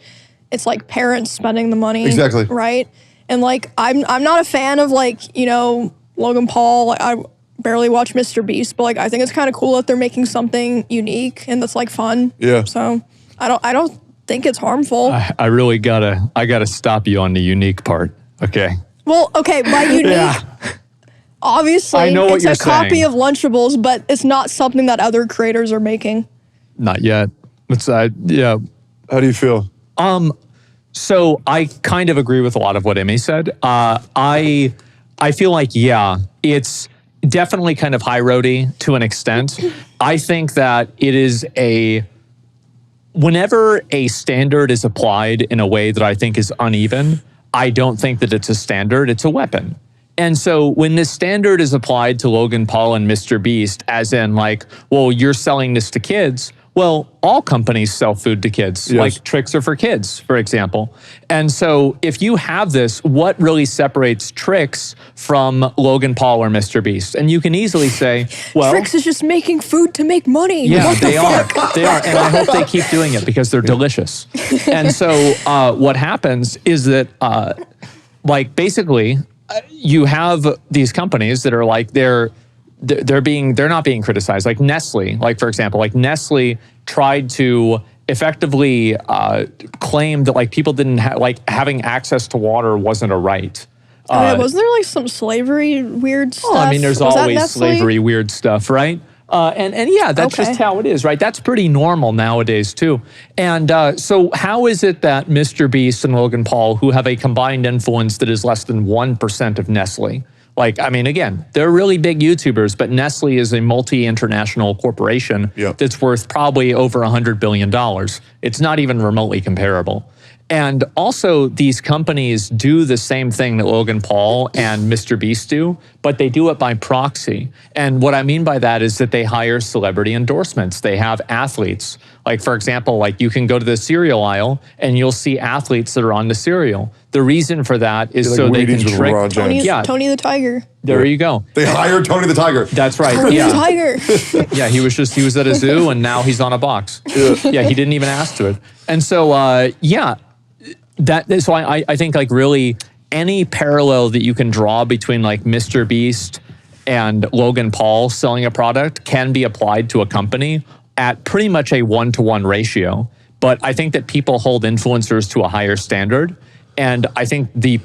it's, like, parents spending the money. Exactly. Right? And, like, I'm not a fan of, like, you know, Logan Paul. Like, I barely watch Mr. Beast, but, like, I think it's kind of cool that they're making something unique and that's, like, fun. Yeah. So, I don't think it's harmful. I really gotta stop you on the unique part. Okay. Well, okay, by unique, obviously, I know what it's you're a copy saying. of Lunchables, but it's not something that other creators are making. Not yet. Yeah. How do you feel? So I kind of agree with a lot of what Emmy said. I feel like, it's definitely kind of high-roady to an extent. I think that it is whenever a standard is applied in a way that I think is uneven, I don't think that it's a standard, it's a weapon. And so when this standard is applied to Logan Paul and Mr. Beast, as in like, well, you're selling this to kids, well, all companies sell food to kids, like Tricks are for kids, for example. And so if you have this, what really separates Tricks from Logan Paul or Mr. Beast? And you can easily say, well, Tricks is just making food to make money. yeah, they are. They are. And I hope they keep doing it because they're delicious. And so what happens is that, like, basically, you have these companies that are like, they're not being criticized. Like Nestle, like for example, like Nestle tried to effectively claim that like people didn't have, like having access to water wasn't a right. Wasn't there like some slavery weird stuff? Well, I mean, there's always slavery weird stuff, right? And yeah, that's just how it is, right? That's pretty normal nowadays too. And so how is it that Mr. Beast and Logan Paul, who have a combined influence that is less than 1% of Nestle, like, I mean, again, they're really big YouTubers, but Nestle is a multi-international corporation that's worth probably over $100 billion. It's not even remotely comparable. And also, these companies do the same thing that Logan Paul and Mr. Beast do, but they do it by proxy. And what I mean by that is that they hire celebrity endorsements. They have athletes. Like, for example, like you can go to the cereal aisle and you'll see athletes that are on the cereal. The reason for that is so they can trick Tony the Tiger. There you go. They hired Tony the Tiger. That's right. Tony the Tiger. Yeah, he was at a zoo and now he's on a box. Yeah, he didn't even ask to it. And so, so I think like really any parallel that you can draw between like Mr. Beast and Logan Paul selling a product can be applied to a company at pretty much a 1-to-1 ratio. But I think that people hold influencers to a higher standard. And I think the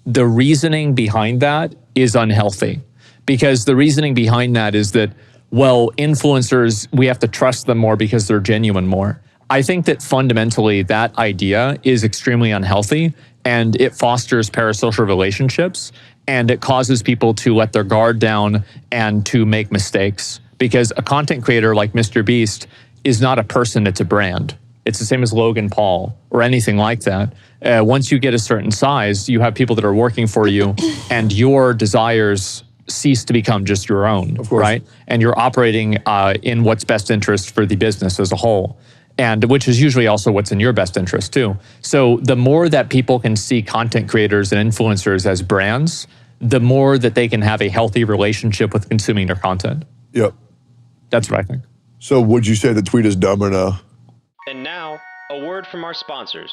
reasoning behind that is unhealthy. Because the reasoning behind that is that, well, influencers, we have to trust them more because they're genuine more. I think that fundamentally that idea is extremely unhealthy and it fosters parasocial relationships and it causes people to let their guard down and to make mistakes. Because a content creator like Mr. Beast is not a person, it's a brand. It's the same as Logan Paul or anything like that. Once you get a certain size, you have people that are working for you and your desires cease to become just your own, right? And you're operating in what's best interest for the business as a whole. And which is usually also what's in your best interest too. So the more that people can see content creators and influencers as brands, the more that they can have a healthy relationship with consuming their content. Yep. That's what I think. So would you say the tweet is dumb or no? And now, a word from our sponsors.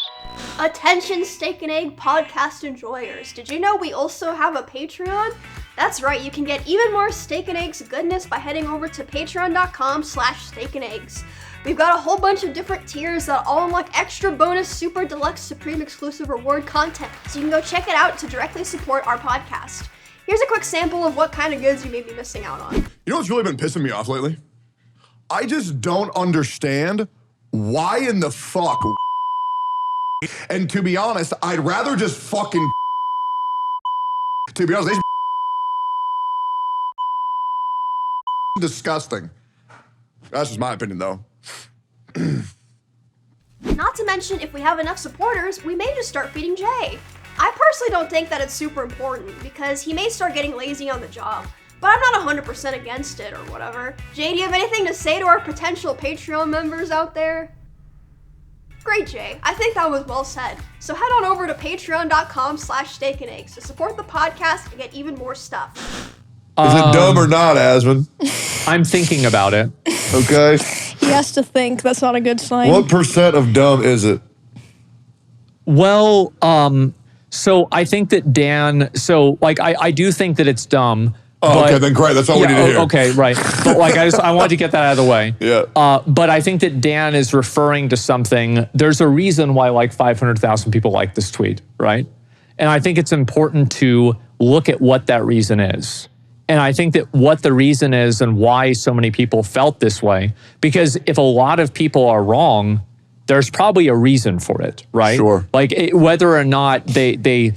Attention Steak and Egg podcast enjoyers. Did you know we also have a Patreon? That's right, you can get even more Steak and Eggs goodness by heading over to patreon.com/steakanteggs. We've got a whole bunch of different tiers that all unlock extra bonus, super deluxe, supreme exclusive reward content, so you can go check it out to directly support our podcast. Here's a quick sample of what kind of goods you may be missing out on. You know what's really been pissing me off lately? I just don't understand why in the fuck. And to be honest, I'd rather just fucking. To be honest, they disgusting. That's just my opinion, though. Not to mention, if we have enough supporters, we may just start feeding Jay. I personally don't think that it's super important, because he may start getting lazy on the job. But I'm not 100% against it or whatever. Jay, do you have anything to say to our potential Patreon members out there? Great, Jay. I think that was well said. So head on over to patreon.com/steakanteggs to support the podcast and get even more stuff. Is it dumb or not, Asmon? I'm thinking about it. Okay. He has to think. That's not a good sign. What percent of dumb is it? Well, so I think that Dan, I do think that it's dumb. Oh, okay, then great. That's all we need to hear. Okay, right. But I wanted to get that out of the way. Yeah. But I think that Dan is referring to something. There's a reason why 500,000 people like this tweet, right? And I think it's important to look at what that reason is. And I think that what the reason is and why so many people felt this way, because if a lot of people are wrong, there's probably a reason for it, right? Sure. Whether or not they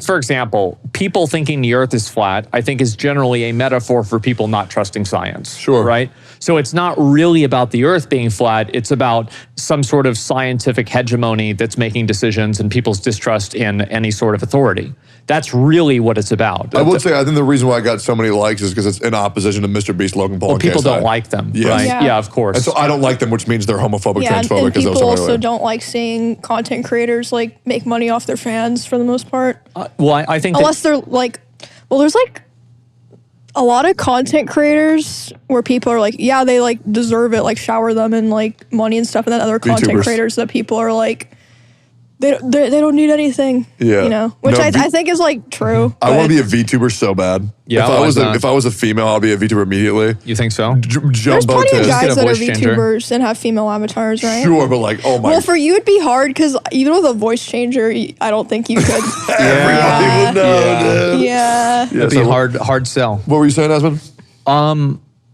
for example, people thinking the earth is flat, I think is generally a metaphor for people not trusting science. Sure. Right? So it's not really about the earth being flat, it's about some sort of scientific hegemony that's making decisions and people's distrust in any sort of authority. That's really what it's about. I would say, I think the reason why I got so many likes is because it's in opposition to Mr. Beast, Logan Paul, Well, and people KSI. don't like them, Yes. right? Yeah. Yeah, of course. And so I don't like them, which means they're homophobic, yeah, transphobic. and people also way. don't like seeing content creators make money off their fans for the most part. Well, I think Unless they're there's a lot of content creators where people are yeah, they deserve it, shower them in money and stuff, and then other content VTubers. creators that people are they don't need anything. Yeah. You know, which No, I think is true. I want to be a VTuber so bad. Yeah, if I was a female, I'll be a VTuber immediately. You think so? There's Jumbo plenty of tits. guys Get a that are voice changer. VTubers and have female avatars, right? Sure, but oh my. Well, for you it'd be hard because even with a voice changer, I don't think you could. everybody would know, dude. Yeah. It'd be so hard sell. What were you saying, Asmon?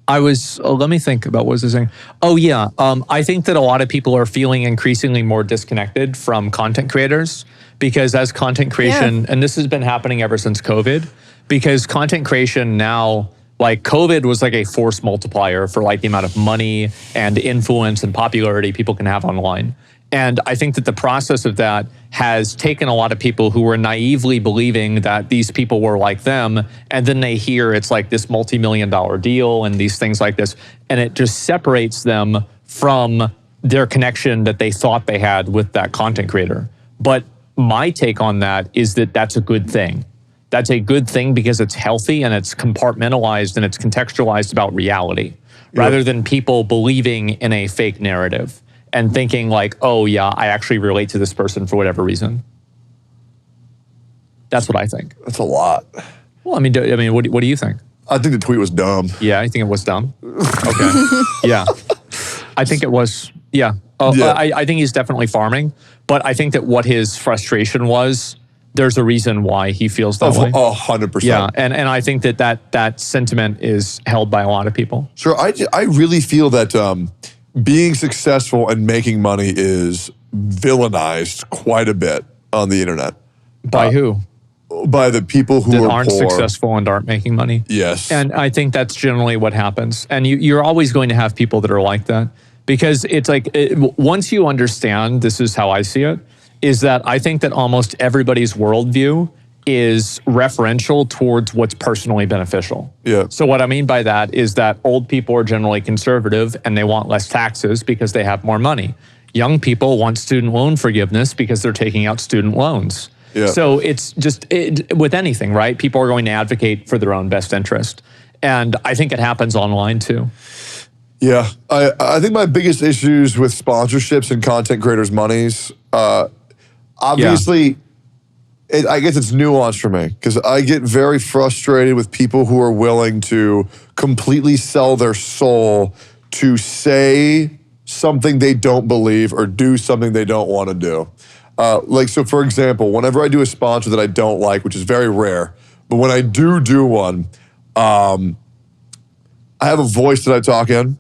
I was, let me think about what was I saying. Oh yeah, I think that a lot of people are feeling increasingly more disconnected from content creators because as content creation, and this has been happening ever since COVID, because content creation now, COVID was a force multiplier for the amount of money and influence and popularity people can have online. And I think that the process of that has taken a lot of people who were naively believing that these people were like them, and then they hear it's this multi-million-dollar deal and these things like this, and it just separates them from their connection that they thought they had with that content creator. But my take on that is that that's a good thing. That's a good thing because it's healthy and it's compartmentalized and it's contextualized about reality, rather than people believing in a fake narrative and thinking oh yeah, I actually relate to this person for whatever reason. That's what I think. That's a lot. Well, what do you think? I think the tweet was dumb. Yeah, I think it was dumb. Okay. Yeah. I think it was, yeah. Yeah. I think he's definitely farming, but I think that what his frustration was, there's a reason why he feels that way. 100%. Yeah, and I think that sentiment is held by a lot of people. Sure, I really feel that being successful and making money is villainized quite a bit on the internet. By who? By the people who That are aren't poor. successful and aren't making money. Yes. And I think that's generally what happens. And you're always going to have people that are like that because it's once you understand, this is how I see it, is that I think that almost everybody's worldview is referential towards what's personally beneficial. Yeah. So what I mean by that is that old people are generally conservative and they want less taxes because they have more money. Young people want student loan forgiveness because they're taking out student loans. Yeah. So it's just, with anything, right? People are going to advocate for their own best interest. And I think it happens online too. Yeah, I think my biggest issues with sponsorships and content creators' monies, obviously, I guess it's nuanced for me because I get very frustrated with people who are willing to completely sell their soul to say something they don't believe or do something they don't want to do. So for example, whenever I do a sponsor that I don't like, which is very rare, but when I do one, I have a voice that I talk in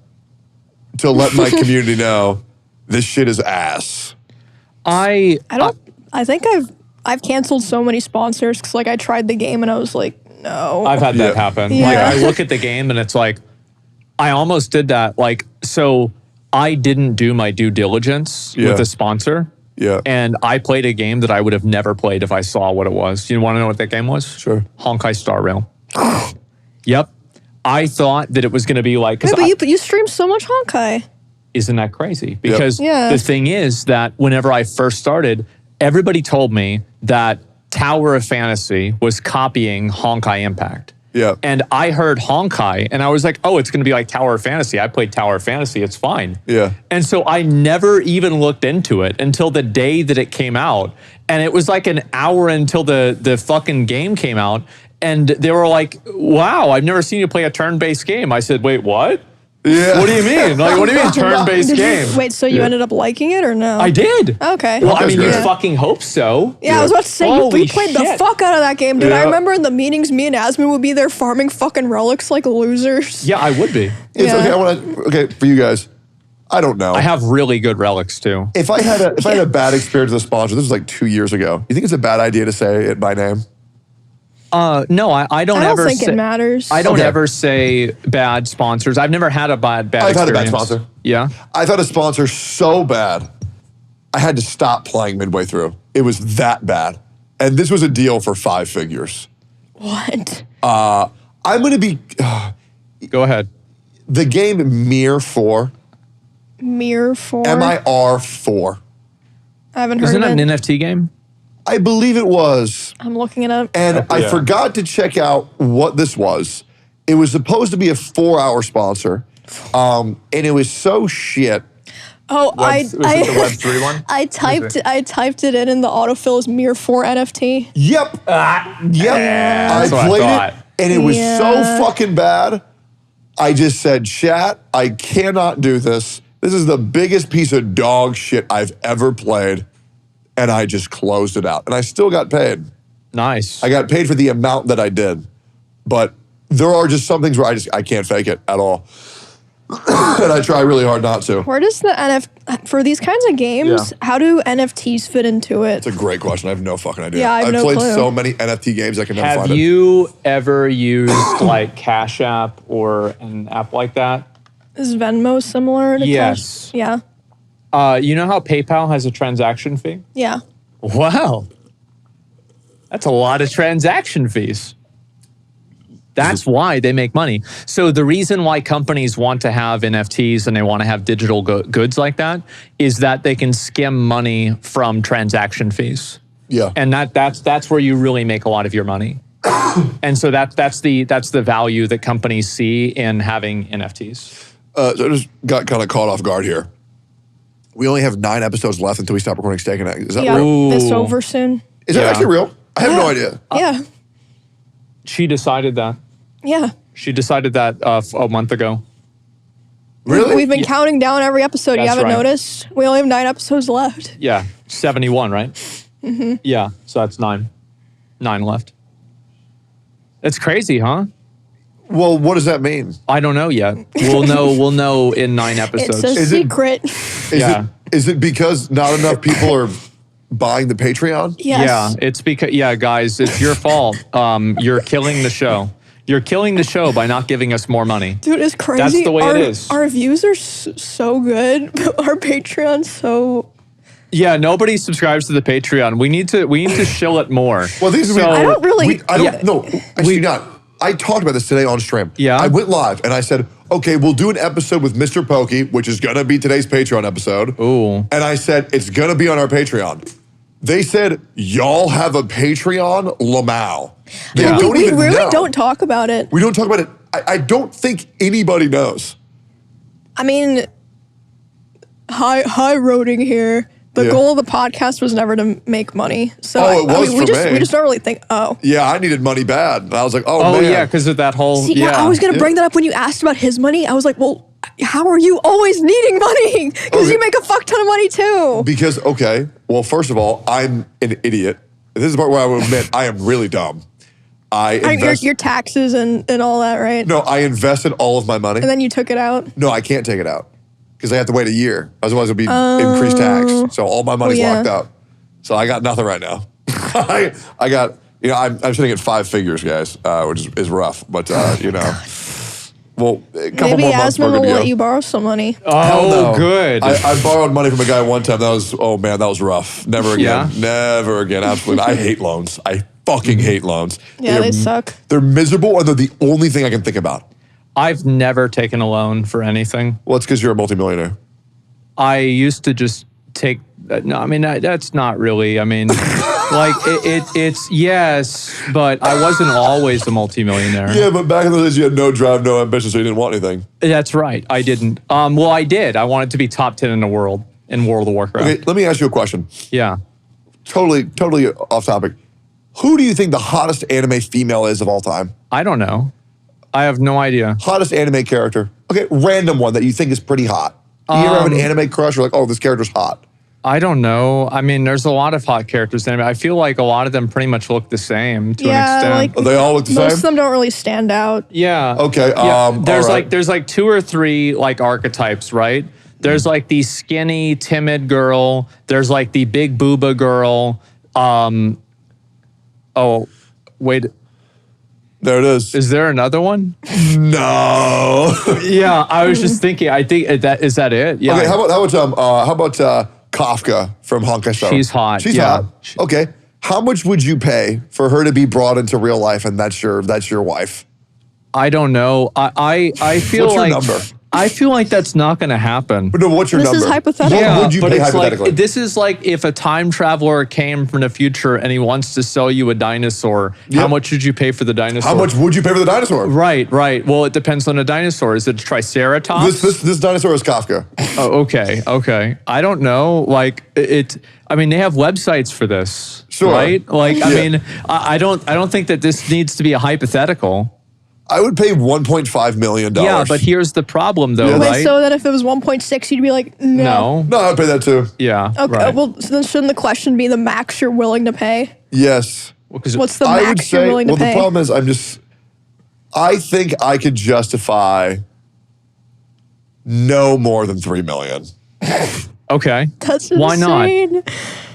to let my community know this shit is ass. I think I've canceled so many sponsors because like I tried the game and I was like, no. I've had that happen. Yeah. Like I look at the game and it's like, I almost did that. Like, so I didn't do my due diligence with the sponsor. Yeah. And I played a game that I would have never played if I saw what it was. You want to know what that game was? Sure. Honkai Star Rail. Yep. I thought that it was going to be like... but you stream so much Honkai. Isn't that crazy? Because the thing is that whenever I first started, everybody told me that Tower of Fantasy was copying Honkai Impact. Yeah. And I heard Honkai and I was like, oh, it's going to be like Tower of Fantasy. I played Tower of Fantasy. It's fine. Yeah. And so I never even looked into it until the day that it came out. And it was like an hour until the fucking game came out. And they were like, wow, I've never seen you play a turn-based game. I said, wait, what? Yeah. What do you mean? Like, what do you mean turn-based game? Wait, so you ended up liking it or no? I did. Okay. Well, I mean, you fucking hope so. Yeah, I was about to say, you played the fuck out of that game, dude. Yeah. I remember in the meetings, me and Asmon would be there farming fucking relics like losers. Yeah, I would be. It's okay, for you guys, I don't know. I have really good relics too. If I had a bad experience with a sponsor, this was like 2 years ago, you think it's a bad idea to say it by name? No, I don't I don't ever think it matters. I don't ever say bad sponsors. I've never had a bad I've experience. had a bad sponsor. Yeah? I've had a sponsor so bad, I had to stop playing midway through. It was that bad. And this was a deal for 5 figures. What? I'm going to be... Go ahead. the game Mir 4. Mir 4? MIR 4. I haven't heard Isn't of that it. an NFT game? I believe it was. I'm looking it up. And I forgot to check out what this was. It was supposed to be a 4-hour sponsor. And it was so shit. Oh, Was it the Web3 one? I typed it in the autofill as Mir 4 NFT. Yep. Yep. That's what I I played thought. it, and it was so fucking bad. I just said, chat, I cannot do this. This is the biggest piece of dog shit I've ever played. And I just closed it out. And I still got paid. Nice. I got paid for the amount that I did. But there are just some things where I can't fake it at all. And I try really hard not to. Where does the NFT, for these kinds of games, how do NFTs fit into it? It's a great question. I have no fucking idea. Yeah, I have no played clue. so many NFT games I can never find Have you ever used like Cash App or an app like that? Is Venmo similar to Yes. Cash? Yeah. You know how PayPal has a transaction fee? Yeah. Wow. That's a lot of transaction fees. That's why they make money. So the reason why companies want to have NFTs and they want to have digital goods like that is that they can skim money from transaction fees. Yeah. And that's where you really make a lot of your money. And so that's the value that companies see in having NFTs. So I just got kind of caught off guard here. We only have 9 episodes left until we stop recording Steak and Egg. Is that Yeah. real? It's over soon. Is that actually real? I have no idea. Yeah. She decided that. Yeah. She decided that a month ago. Really? We've been counting down every episode. You That's haven't right. noticed? We only have 9 episodes left. Yeah, 71, right? Mm-hmm. Yeah, so that's 9. 9 left. That's crazy, huh? Well, what does that mean? I don't know yet. We'll know in 9 episodes. It's a secret. Is it because not enough people are buying the Patreon? Yes. Yeah, it's because guys, it's your fault. You're killing the show. You're killing the show by not giving us more money. Dude, it's crazy. That's the way it is. Our views are so good, but our Patreon's so... Yeah, nobody subscribes to the Patreon. We need to shill it more. Well, these I don't really... I talked about this today on stream. Yeah. I went live and I said, okay, we'll do an episode with Mr. Pokey, which is going to be today's Patreon episode. Ooh. And I said, it's going to be on our Patreon. They said, y'all have a Patreon? Lamau. They don't even really know. don't talk about it. We don't talk about it. I don't think anybody knows. I mean, high roading here. The goal of the podcast was never to make money. So we just don't really think. Oh, yeah, I needed money bad. And I was like, man. Yeah, because of that whole. See, I was gonna bring that up when you asked about his money. I was like, well, how are you always needing money? Because you make a fuck ton of money too. Because well, first of all, I'm an idiot. This is the part where I will admit I am really dumb. Your taxes and all that, right? No, I invested all of my money. And then you took it out? No, I can't take it out. Because I have to wait a year. Otherwise, it'll be increased tax. So all my money's locked up. So I got nothing right now. I got, I'm sitting at 5 figures, guys, which is rough. But, well, a couple Maybe more months Asmon will let you borrow some money. Oh, no. Good. I borrowed money from a guy one time. That was rough. Never again. Yeah? Never again. Absolutely. I hate loans. I fucking hate loans. Yeah, they suck. They're miserable, and they're the only thing I can think about. I've never taken a loan for anything. Well, it's because you're a multimillionaire. I used to just take. No, I mean that's not really. I mean, like it's yes, but I wasn't always a multimillionaire. Yeah, but back in the days, you had no drive, no ambition, so you didn't want anything. That's right. I didn't. Well, I did. I wanted to be top 10 in the world in World of Warcraft. Okay, let me ask you a question. Yeah. Totally off topic. Who do you think the hottest anime female is of all time? I don't know. I have no idea. Hottest anime character. Okay, random one that you think is pretty hot. Do you ever have an anime crush? You're like, oh, this character's hot. I don't know. I mean, there's a lot of hot characters in anime. I feel like a lot of them pretty much look the same to an extent. They all look the same? Most of them don't really stand out. Yeah. Okay. Yeah. There's right. there's 2 or 3 like archetypes, right? There's like the skinny, timid girl. There's like the big booba girl. Oh, wait. There it is. Is there another one? No. Yeah, I was just thinking. I think is that it? Yeah. Okay. How about Kafka from Honkai Star? She's hot. She's hot. Okay. How much would you pay for her to be brought into real life and that's your wife? I don't know. I feel What's like your number? I feel like that's not going to happen. But no, what's your number? This is hypothetical. Yeah, what would you but pay it's hypothetically? like this is like if a time traveler came from the future and he wants to sell you a dinosaur. Yep. How much would you pay for the dinosaur? How much would you pay for the dinosaur? Right. Well, it depends on the dinosaur. Is it a Triceratops? This dinosaur is Kafka. Oh, okay. I don't know. Like I mean, they have websites for this, Sure. right? Like, Yeah. I mean, I don't think that this needs to be a hypothetical. I would pay $1.5 million. Yeah, but here's the problem, though, Yeah. Wait, right? so that if it was 1.6, you'd be like, no. No. I'd pay that too. Yeah. Okay, Right. well, so then shouldn't the question be the max you're willing to pay? Yes. Well, 'cause What's the I would max you're say, willing to pay? the problem is I think I could justify no more than $3 million. Okay. That's Why not? insane.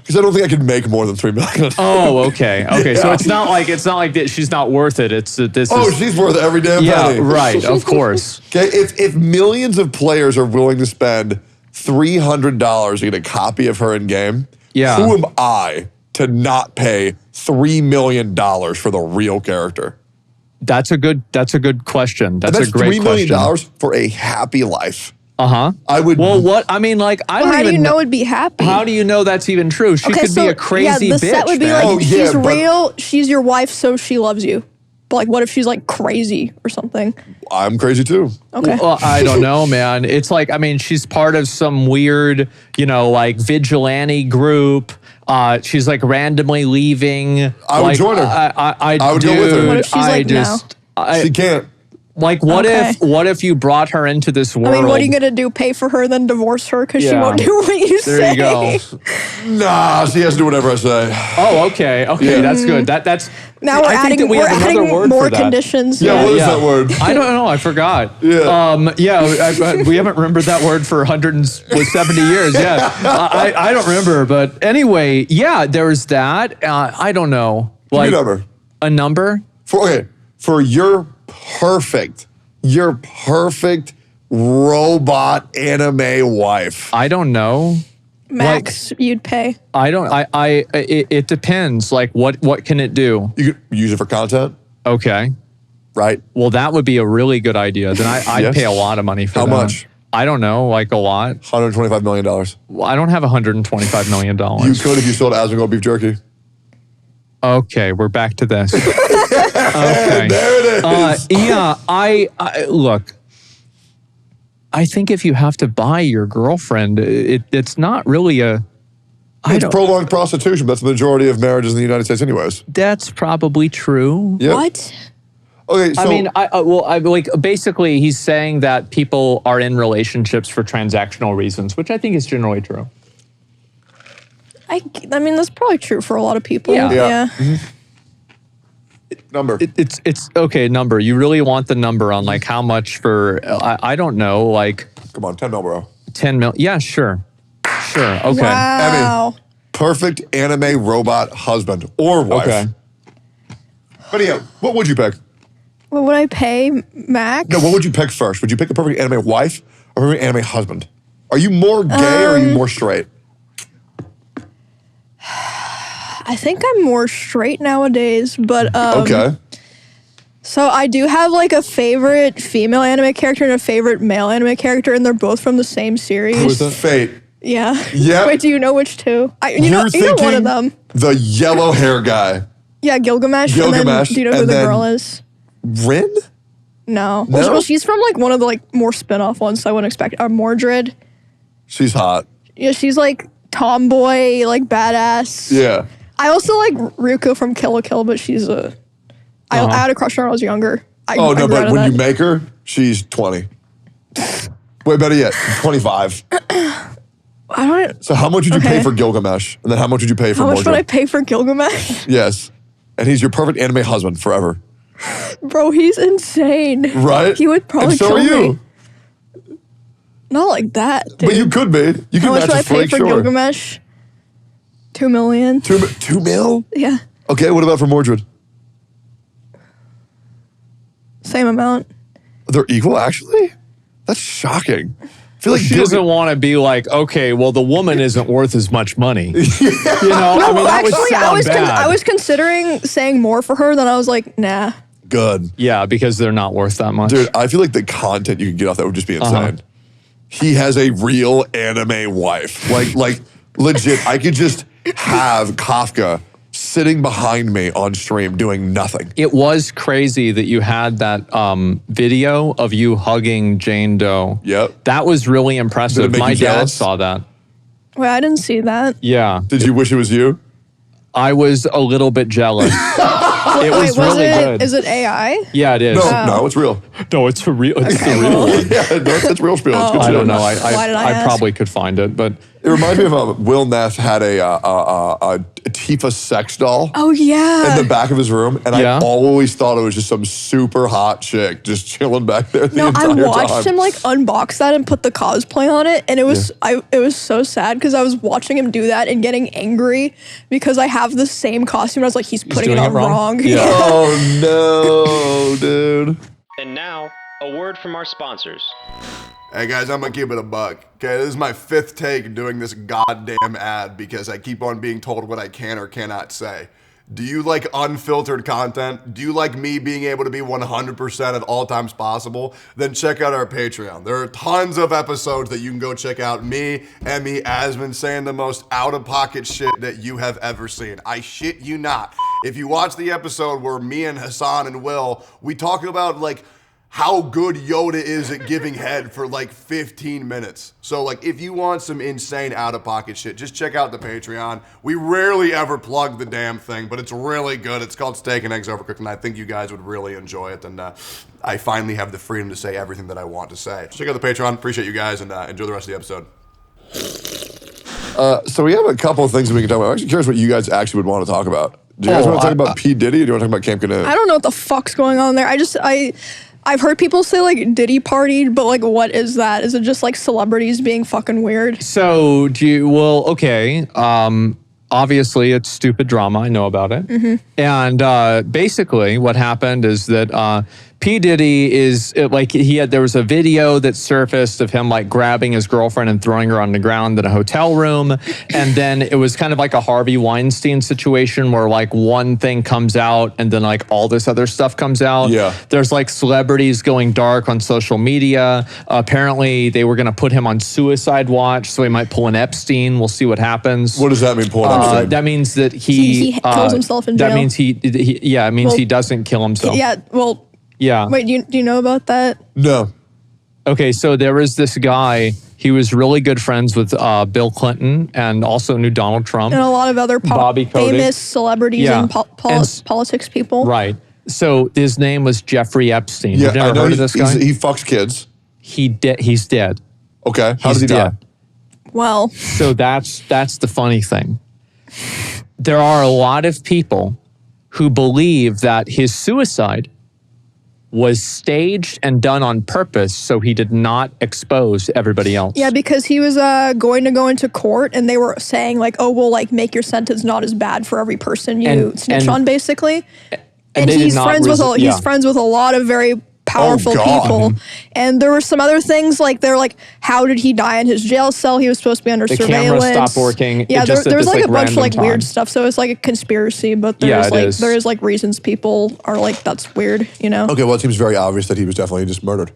Because I don't think I could make more than $3 million. Oh, okay. So Yeah. it's not like that she's not worth it. It's that this Oh, is. she's worth every damn Yeah, penny. right. Of course. Okay, if millions of players are willing to spend $300 to get a copy of her in game, Yeah. who am I to not pay $3 million for the real character? That's a good question. That's a great $3 million question. for a happy life. Uh-huh. I would. Well, what I mean, like, I Well, don't how do even you know it'd be happy? How do you know that's even true? She could be a crazy the bitch. set would be man. like, Oh, yeah, she's but- real, she's your wife, so she loves you. But like, what if she's like crazy or something? I'm crazy too. Okay. Well, I don't know, man. It's like, I mean, she's part of some weird, like vigilante group. She's like randomly leaving. I would join her. I would go with her. What if she's like, no? She can't. Like, what if you brought her into this world? I mean, what are you gonna do? Pay for her, then divorce her because she Yeah. won't do what you say? There you go. Nah, she has to do whatever I say. Oh, okay. Yeah. That's good. That's Now we're I think adding, that we we're have another adding word more for that. conditions. Yeah, what is that word? I don't know. I forgot. Yeah. We haven't remembered that word for 170 years. Yeah. I don't remember. But anyway, yeah, there's that. I don't know. Give me a number. A number? For your perfect robot anime wife. I don't know. Max, you'd pay. I don't. It depends. Like, what can it do? You could use it for content, Okay. right? Well, that would be a really good idea. Then I'd Yes. pay a lot of money for How that. much? I don't know, like a lot. $125 million. Well, I don't have $125 million. You could if you sold Asmongold beef jerky. Okay, we're back to this. Okay. There it is. Yeah, I look. I think if you have to buy your girlfriend, it's not really a... It's prolonged prostitution. That's the majority of marriages in the United States anyways. That's probably true. Yep. What? Okay, so... I mean, basically, he's saying that people are in relationships for transactional reasons, which I think is generally true. I mean, that's probably true for a lot of people. Yeah. Mm-hmm. Number. It's okay, number. You really want the number on like how much for, I don't know, like... Come on, 10 mil, bro. 10 mil, yeah, sure. Sure, okay. Wow. Emmy, perfect anime robot husband or wife. Okay. But yeah, what would you pick? What would I pay Max? No, what would you pick first? Would you pick a perfect anime wife or a perfect anime husband? Are you more gay or are you more straight? I think I'm more straight nowadays, but Okay. So I do have like a favorite female anime character and a favorite male anime character, and they're both from the same series. Who's that? Fate. Yeah. Yeah. Wait, do you know which two? You know one of them. The yellow hair guy. Yeah, Gilgamesh. And then, do you know who the girl is? Rin? No. No? Well, she's from like one of the like more spin-off ones, so I wouldn't expect. Mordred. She's hot. Yeah, she's like tomboy, like badass. Yeah. I also like Ryuko from Kill la Kill, but she's a... I had a crush on her when I was younger. But when you make her, she's 20. Wait, better yet, 25. I don't... So how much would you pay for Gilgamesh? And then how much would you pay for Mordred? How much would I pay for Gilgamesh? Yes. And he's your perfect anime husband forever. Bro, he's insane. Right? He would probably and so kill are you. me. Not like that, dude. But you could be. You How could much would I match a pay freak, for sure. Gilgamesh? 2 million. 2 mil? Yeah. Okay, what about for Mordred? Same amount. They're equal, actually? That's shocking. I feel like She doesn't want to be like, okay, well, the woman isn't worth as much money. You know, I mean, that would sound bad. I was considering saying more for her, then I was like, nah. Good. Yeah, because they're not worth that much. Dude, I feel like the content you can get off that would just be insane. He has a real anime wife. Like legit, I could just have Kafka sitting behind me on stream doing nothing. It was crazy that you had that video of you hugging Jane Doe. Yep. That was really impressive. Did it make My you dad jealous? saw that. Wait, I didn't see that. Yeah. Did you wish it was you? I was a little bit jealous. It was really good. Is it AI? Yeah, it is. No, it's real. No, it's the real one. Yeah, no, it's real spiel. It's good I shit. don't know. Why did I I ask? probably could find it, but It reminds me of Will Neff had a Tifa sex doll Oh, yeah. in the back of his room, and Yeah. I always thought it was just some super hot chick just chilling back there the No, I entire watched time. him like unbox that and put the cosplay on it, and it was it was so sad because I was watching him do that and getting angry because I have the same costume. And I was like, he's putting it doing on it wrong? wrong. Yeah. Oh no, dude. And now, a word from our sponsors. Hey guys, I'm gonna keep it a buck. Okay, this is my 5th take doing this goddamn ad because I keep on being told what I can or cannot say. Do you like unfiltered content? Do you like me being able to be 100% at all times possible? Then check out our Patreon. There are tons of episodes that you can go check out. Me, Emmy, Asmon saying the most out-of-pocket shit that you have ever seen. I shit you not. If you watch the episode where me and Hassan and Will, we talk about like how good Yoda is at giving head for like 15 minutes. So like if you want some insane out-of-pocket shit, just check out the Patreon. We rarely ever plug the damn thing, but it's really good. It's called Steak and Eggs Overcooked, and I think you guys would really enjoy it. And I finally have the freedom to say everything that I want to say. Check out the Patreon. Appreciate you guys, and enjoy the rest of the episode. So we have a couple of things that we can talk about. I'm actually curious what you guys actually would want to talk about. Do you guys want to talk about P. Diddy, or do you want to talk about Camp Canoe? I don't know what the fuck's going on there. I've heard people say like Diddy partied, but like what is that? Is it just like celebrities being fucking weird? so okay. Obviously, it's stupid drama. I know about it. Mm-hmm. And basically, what happened is that P. Diddy there was a video that surfaced of him like grabbing his girlfriend and throwing her on the ground in a hotel room. And then it was kind of like a Harvey Weinstein situation where like one thing comes out and then like all this other stuff comes out. Yeah. There's like celebrities going dark on social media. Apparently, they were going to put him on suicide watch, so he might pull an Epstein. We'll see what happens. What does that mean, pulling Epstein? That means that He kills himself in jail. That means it means he doesn't kill himself. Yeah. Well. Yeah. Wait. Do you know about that? No. Okay, so there was this guy. He was really good friends with Bill Clinton and also knew Donald Trump. And a lot of other Bobby Kotick. famous celebrities and politics people. Right. So his name was Jeffrey Epstein. Yeah, You've never I know heard of this guy? he fucks kids. He's dead. Okay, how He's did he die? dead. Well, So that's the funny thing. There are a lot of people who believe that his suicide was staged and done on purpose so he did not expose everybody else. yeah, because he was going to go into court and they were saying like, oh, we'll like make your sentence not as bad for every person you snitch on, basically. And they he's did not friends with yeah. he's friends with a lot of very powerful God. people. And there were some other things like they're like, how did he die in his jail cell? He was supposed to be under The surveillance. camera stopped working. Yeah, It just there was at like this, a bunch of like random weird time. stuff. So it's like a conspiracy, but Yeah, there's it is. there is like reasons people are like, that's weird, you know? Okay, well, it seems very obvious that he was definitely just murdered.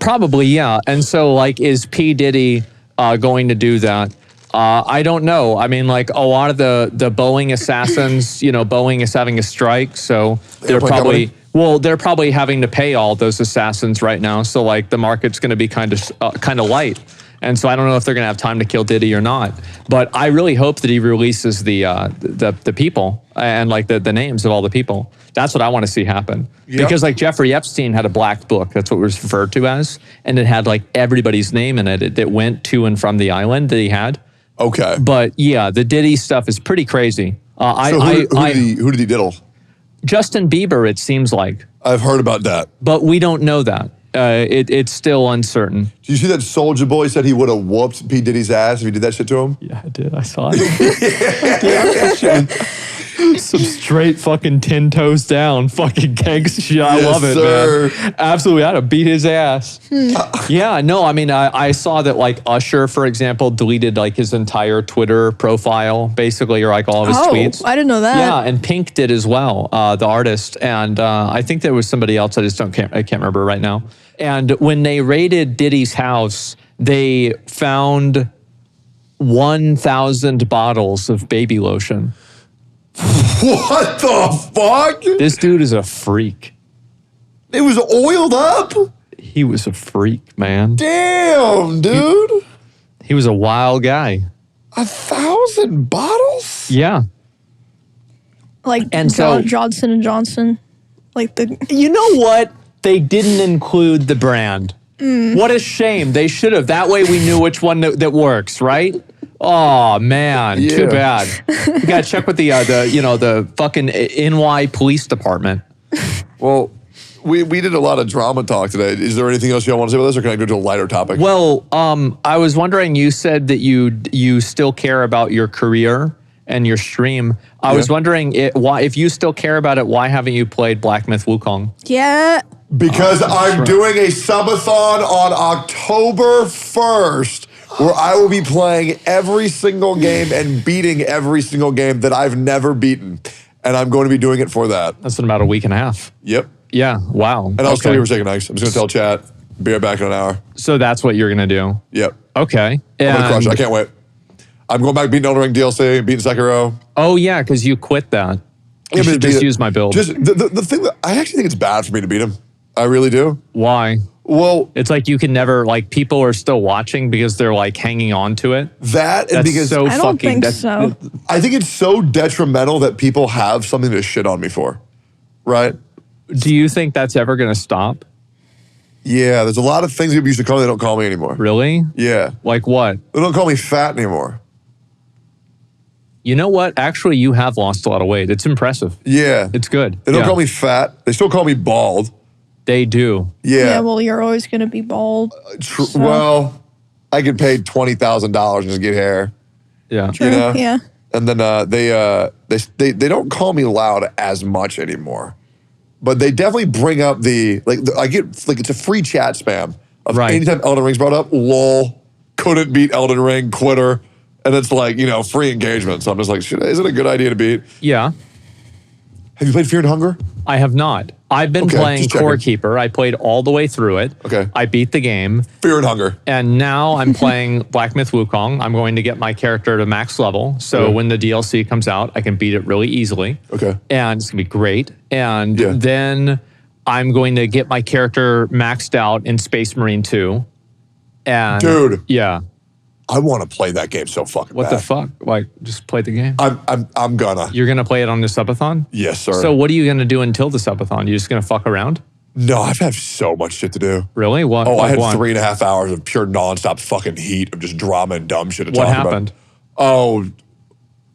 Probably, yeah. And so, like, is P. Diddy going to do that? I don't know. I mean, like, a lot of the Boeing assassins, Boeing is having a strike, so they're Airplane probably... company? Well, they're probably having to pay all those assassins right now. So, like, the market's going to be kind of light. And so I don't know if they're going to have time to kill Diddy or not. But I really hope that he releases the people and, like, the names of all the people. That's what I want to see happen. Yeah. Because, like, Jeffrey Epstein had a black book. That's what it was referred to as. And it had, like, everybody's name in it that went to and from the island that he had. Okay. But, yeah, the Diddy stuff is pretty crazy. So who did he diddle? Justin Bieber, it seems like. I've heard about that. But we don't know that. It's still uncertain. Did you see that Soulja Boy said he would have whooped P. Diddy's ass if he did that shit to him? Yeah, I did. I saw it. Some straight fucking 10 toes down fucking gangsta shit. I Yes, love it, sir. man. Absolutely. I had to beat his ass. Yeah, no, I mean, I saw that, like, Usher, for example, deleted, like, his entire Twitter profile, basically, or, like, all of his tweets. I didn't know that. Yeah, and Pink did as well, the artist. And I think there was somebody else. I can't remember right now. And when they raided Diddy's house, they found 1,000 bottles of baby lotion. What the fuck? This dude is a freak. It was oiled up? He was a freak, man. Damn, dude. He was a wild guy. 1,000 bottles? Yeah. Like And so- Johnson & Johnson. Like the... You know what? They didn't include the brand. What a shame. They should have. That way we knew which one that works, right? Oh man, Yeah. too bad. You gotta check with the fucking NY police department. Well, we did a lot of drama talk today. Is there anything else y'all want to say about this, or can I go to a lighter topic? Well, I was wondering. You said that you still care about your career and your stream. I was wondering why, if you still care about it, why haven't you played Black Myth Wukong? Yeah. Because I'm doing a subathon on October 1st, where I will be playing every single game and beating every single game that I've never beaten. And I'm going to be doing it for that. That's in about a week and a half. Yep. Yeah. Wow. And I'll still be taking nice. I'm just going to tell chat, be right back in an hour. So that's what you're gonna do. Yep. Okay. I'm going to crush it. I can't wait. I'm going back beating Elden Ring DLC, beating Sekiro. Oh yeah, because you quit that. You should just use my build. Just the thing that I actually think it's bad for me to beat him. I really do. Why? Well, It's like you can never, like, people are still watching because they're like hanging on to it. that and That's because so I don't fucking. think so. I think it's so detrimental that people have something to shit on me for, right? Do you think that's ever gonna stop? Yeah, there's a lot of things people used to call me, they don't call me anymore. Really? Yeah. Like what? They don't call me fat anymore. You know what? Actually, you have lost a lot of weight. It's impressive. Yeah. It's good. They don't Yeah. call me fat. They still call me bald. They do. Yeah. Well, you're always going to be bald. Well, I get paid $20,000 to get hair. Yeah. You know? Yeah. And then they don't call me loud as much anymore. But they definitely bring up I get, like, it's a free chat spam of Right. anytime Elden Ring's brought up, lol, couldn't beat Elden Ring, quitter. And it's like, free engagement. So I'm just like, is it a good idea to beat? Yeah. Have you played Fear and Hunger? I have not. I've been Okay, playing just checking. Core Keeper. I played all the way through it. Okay. I beat the game. Fear and Hunger. And now I'm playing Black Myth Wukong. I'm going to get my character to max level. So Yeah. when the DLC comes out, I can beat it really easily. Okay. And it's going to be great. And Yeah. then I'm going to get my character maxed out in Space Marine 2. And Dude. Yeah. I want to play that game so fucking What bad. the fuck? Like, just play the game? I'm gonna. You're going to play it on the subathon? Yes, sir. So what are you going to do until the subathon? You just going to fuck around? No, I've had so much shit to do. Really? What? Oh, I had what? 3.5 hours of pure nonstop fucking heat of just drama and dumb shit to What talk happened? about. Oh,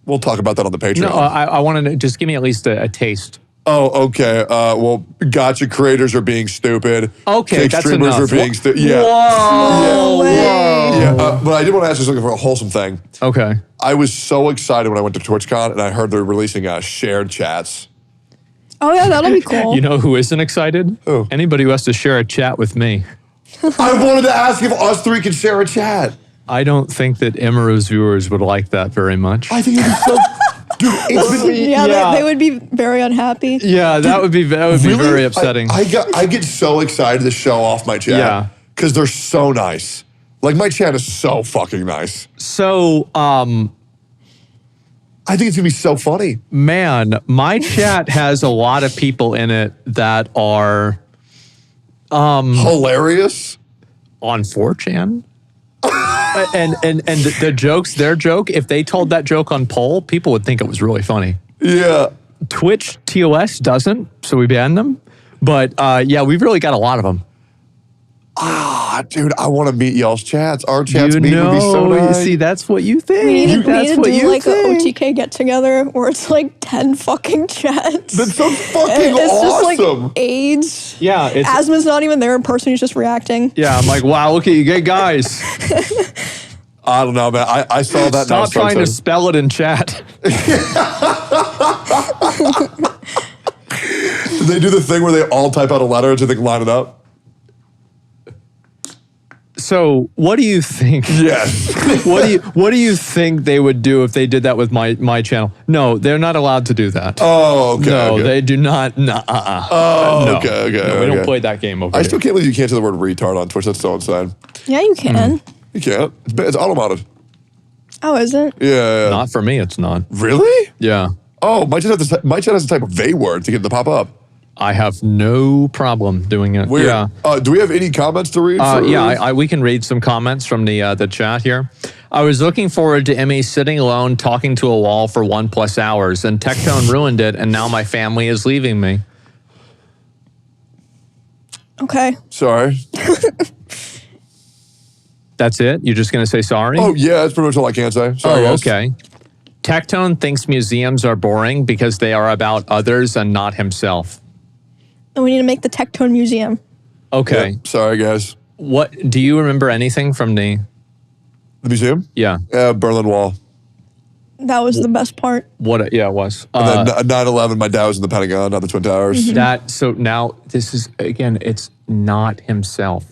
we'll talk about that on the Patreon. No, I want to just give me at least a taste. Oh, okay. Well, gotcha creators are being stupid. Okay, Cake that's streamers enough. are being stupid. Yeah. Whoa. Yeah. But I did want to ask you something for a wholesome thing. Okay. I was so excited when I went to TwitchCon and I heard they're releasing shared chats. Oh yeah, that'll be cool. You know who isn't excited? Who? Anybody who has to share a chat with me. I wanted to ask if us three could share a chat. I don't think that Emero's viewers would like that very much. I think it'd be so... Dude, it's been... Yeah. They would be very unhappy. Yeah, that would be Really? very upsetting. I get so excited to show off my chat. Yeah. Because they're so nice. Like, my chat is so fucking nice. So, I think it's going to be so funny. man, my chat has a lot of people in it that are Hilarious. on 4chan. and the jokes, their joke, if they told that joke on poll, people would think it was really funny. Yeah. Twitch TOS doesn't, so we banned them. But yeah, we've really got a lot of them. Dude, I want to meet y'all's chats. Our chats would be so nice. See, that's what you think. We need That's to what do you like think. a OTK get together where it's like 10 fucking chats. That's so fucking It's awesome. just like AIDS. Yeah, it's Asmon's not even there in person, he's just reacting. yeah. I'm like, wow, look at you, gay guys. I don't know, man. I saw that. and I was Stop so trying to excited. spell it in chat. Did they do the thing where they all type out a letter and they line it up? So, what do you think? Yes. What do you think they would do if they did that with my channel? No, they're not allowed to do that. Oh, okay. no, okay. they do not. Oh, No. okay. No, we don't play that game over I here. still can't believe you can't say the word retard on Twitch. That's so insane. Yeah, you can. You can't. It's auto-modded. Oh, is it? Yeah. Not for me. It's not. Really? Yeah, Oh, my chat has to type a they word to get it to pop up. I have no problem doing it. Weird. Yeah. Do we have any comments to read? Yeah, we can read some comments from the chat here. I was looking forward to Emmy sitting alone talking to a wall for 1+ hours, and Tectone ruined it, and now my family is leaving me. Okay. Sorry. That's it? You're just going to say sorry? Oh, yeah, that's pretty much all I can say. Sorry, guys. Okay. Tectone thinks museums are boring because they are about others and not himself. And we need to make the Tectone Museum. Okay. Yeah, sorry, guys. What do you remember anything from the museum? Yeah. Berlin Wall. That was the best part. What? Yeah, it was. And then 9/11, my dad was in the Pentagon, not the Twin Towers. So now this is, again, it's not himself.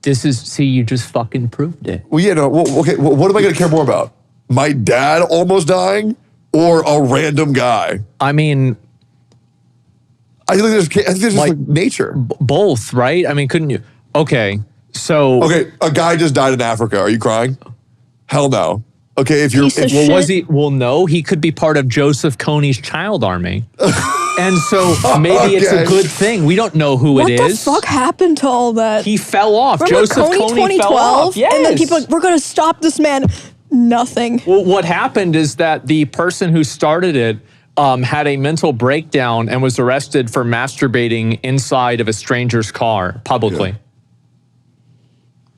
This is, see, you just fucking proved it. Well, yeah, no, okay, what am I going to care more about? My dad almost dying or a random guy? I mean, I think there's just like nature. Both, right? I mean, couldn't you? Okay, so. Okay, a guy just died in Africa. Are you crying? Hell no. Okay, if you're. Piece of If, shit. Well, was he? Well, no, he could be part of Joseph Kony's child army. And so maybe it's a Okay. good thing. We don't know who What it the is. fuck happened to all that? He fell off. Remember Joseph Coney Kony fell off. 2012? Yes. And then people are like, we're going to stop this man. Nothing. Well, what happened is that the person who started it had a mental breakdown and was arrested for masturbating inside of a stranger's car publicly.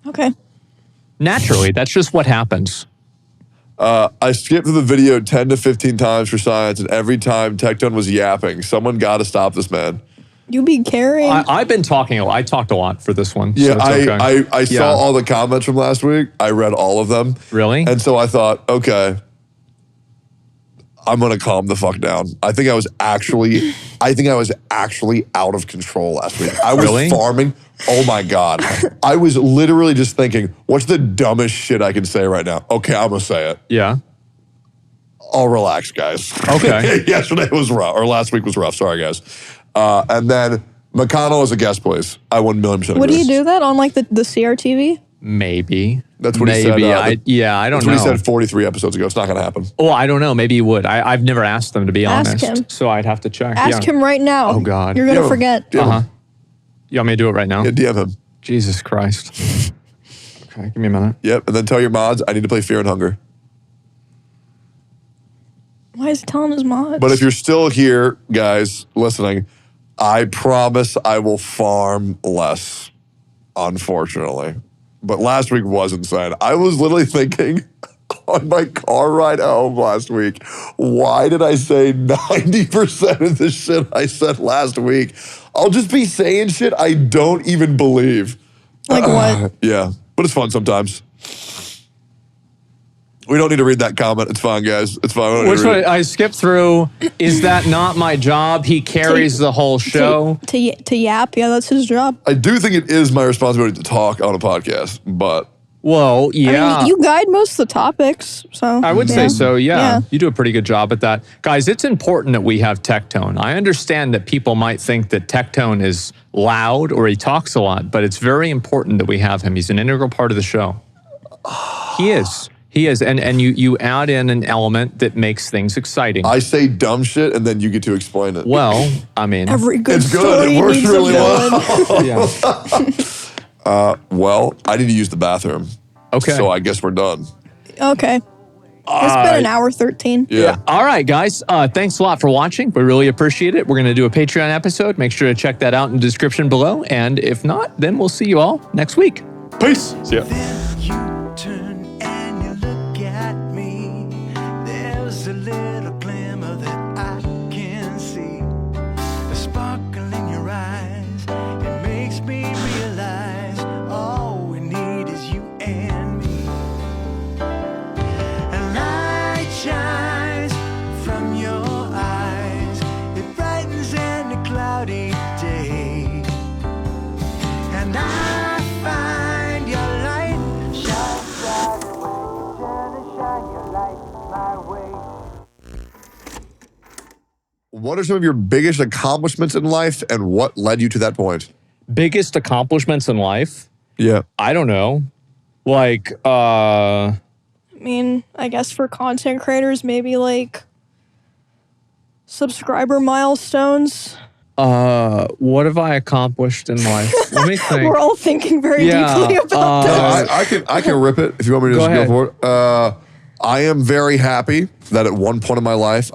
Okay. Naturally, that's just what happens. I skipped through the video 10 to 15 times for science, and every time Tectone was yapping, someone got to stop this man. You be carrying. I've been talking a lot. I talked a lot for this one. Yeah, so it's okay. I saw all the comments from last week. I read all of them. Really? And so I thought, okay, I'm gonna calm the fuck down. I think I was actually out of control last week. I was Really? farming. Oh my God. I was literally just thinking, what's the dumbest shit I can say right now? Okay, I'm gonna say it. Yeah. I'll relax, guys. Okay. Yesterday was rough, or last week was rough. Sorry, guys. And then McConnell as a guest, please. I 1,000,000% Would agree. he do that on like the CRTV? Maybe. That's what he said. Maybe. I I don't That's know. what he said 43 episodes ago. It's not gonna happen. Oh, I don't know. Maybe he would. I've never asked them, to be Ask honest. him. So I'd have to check. Ask him right now. Oh, God. You're going to Yeah. forget. Yeah. Uh-huh. You want me to do it right now? Yeah, DM him. Jesus Christ. Okay, give me a minute. Yep, and then tell your mods, I need to play Fear and Hunger. Why is he telling his mods? But if you're still here, guys, listening, I promise I will farm less, unfortunately. But last week was insane. I was literally thinking on my car ride home last week, why did I say 90% of the shit I said last week? I'll just be saying shit I don't even believe. Like what? Yeah, but it's fun sometimes. We don't need to read that comment. It's fine, guys. It's fine. Which one? I skipped through. Is that not my job? He carries the whole show. To yap, yeah, that's his job. I do think it is my responsibility to talk on a podcast, but... Well, yeah. I mean, you guide most of the topics, so... I would say so, yeah. You do a pretty good job at that. Guys, it's important that we have Tectone. I understand that people might think that Tectone is loud or he talks a lot, but it's very important that we have him. He's an integral part of the show. He is. He is, and you add in an element that makes things exciting. I say dumb shit, and then you get to explain it. Well, I mean... Every good it's good. story It works needs really a well. Well, I need to use the bathroom. Okay. So I guess we're done. Okay. It's been an hour 13. Yeah. All right, guys. Thanks a lot for watching. We really appreciate it. We're going to do a Patreon episode. Make sure to check that out in the description below. And if not, then we'll see you all next week. Peace. See ya. Then you turn and you look at me. There's a little glimmer that I can see. The sparkle in your eyes. It makes me realize all we need is you and me. And light shines from your eyes. It brightens any cloudy day. And I find your light shine bright when you turn and shine your light my way. What are some of your biggest accomplishments in life, and what led you to that point? Biggest accomplishments in life? Yeah. I don't know. Like, I mean, I guess for content creators, maybe like subscriber milestones. what have I accomplished in life? Let me think. We're all thinking very deeply about this. I can rip it if you want me to Go just ahead. go for it. I am very happy that at one point in my life,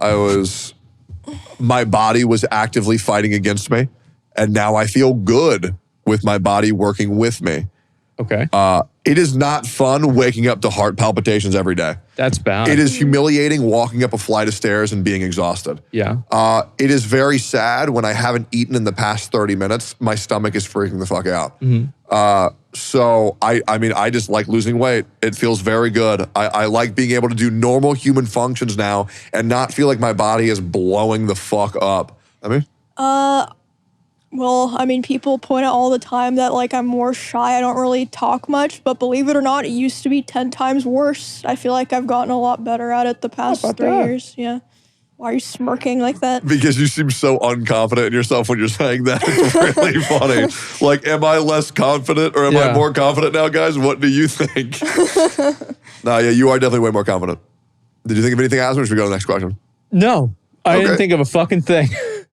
my body was actively fighting against me. And now I feel good with my body working with me. Okay. It is not fun waking up to heart palpitations every day. That's bad. It is humiliating walking up a flight of stairs and being exhausted. Yeah. It is very sad when I haven't eaten in the past 30 minutes. My stomach is freaking the fuck out. So I mean, I just like losing weight. It feels very good. I like being able to do normal human functions now and not feel like my body is blowing the fuck up. I mean, Well, I mean, people point out all the time that, like, I'm more shy. I don't really talk much, but believe it or not, it used to be 10 times worse. I feel like I've gotten a lot better at it the past 3 years. Yeah. Why are you smirking like that? because you seem so unconfident in yourself when you're saying that. It's really funny. Like, am I less confident or am I more confident now, guys? What do you think? No, yeah, you are definitely way more confident. Did you think of anything else, or should we go to the next question? No, I Okay. didn't think of a fucking thing.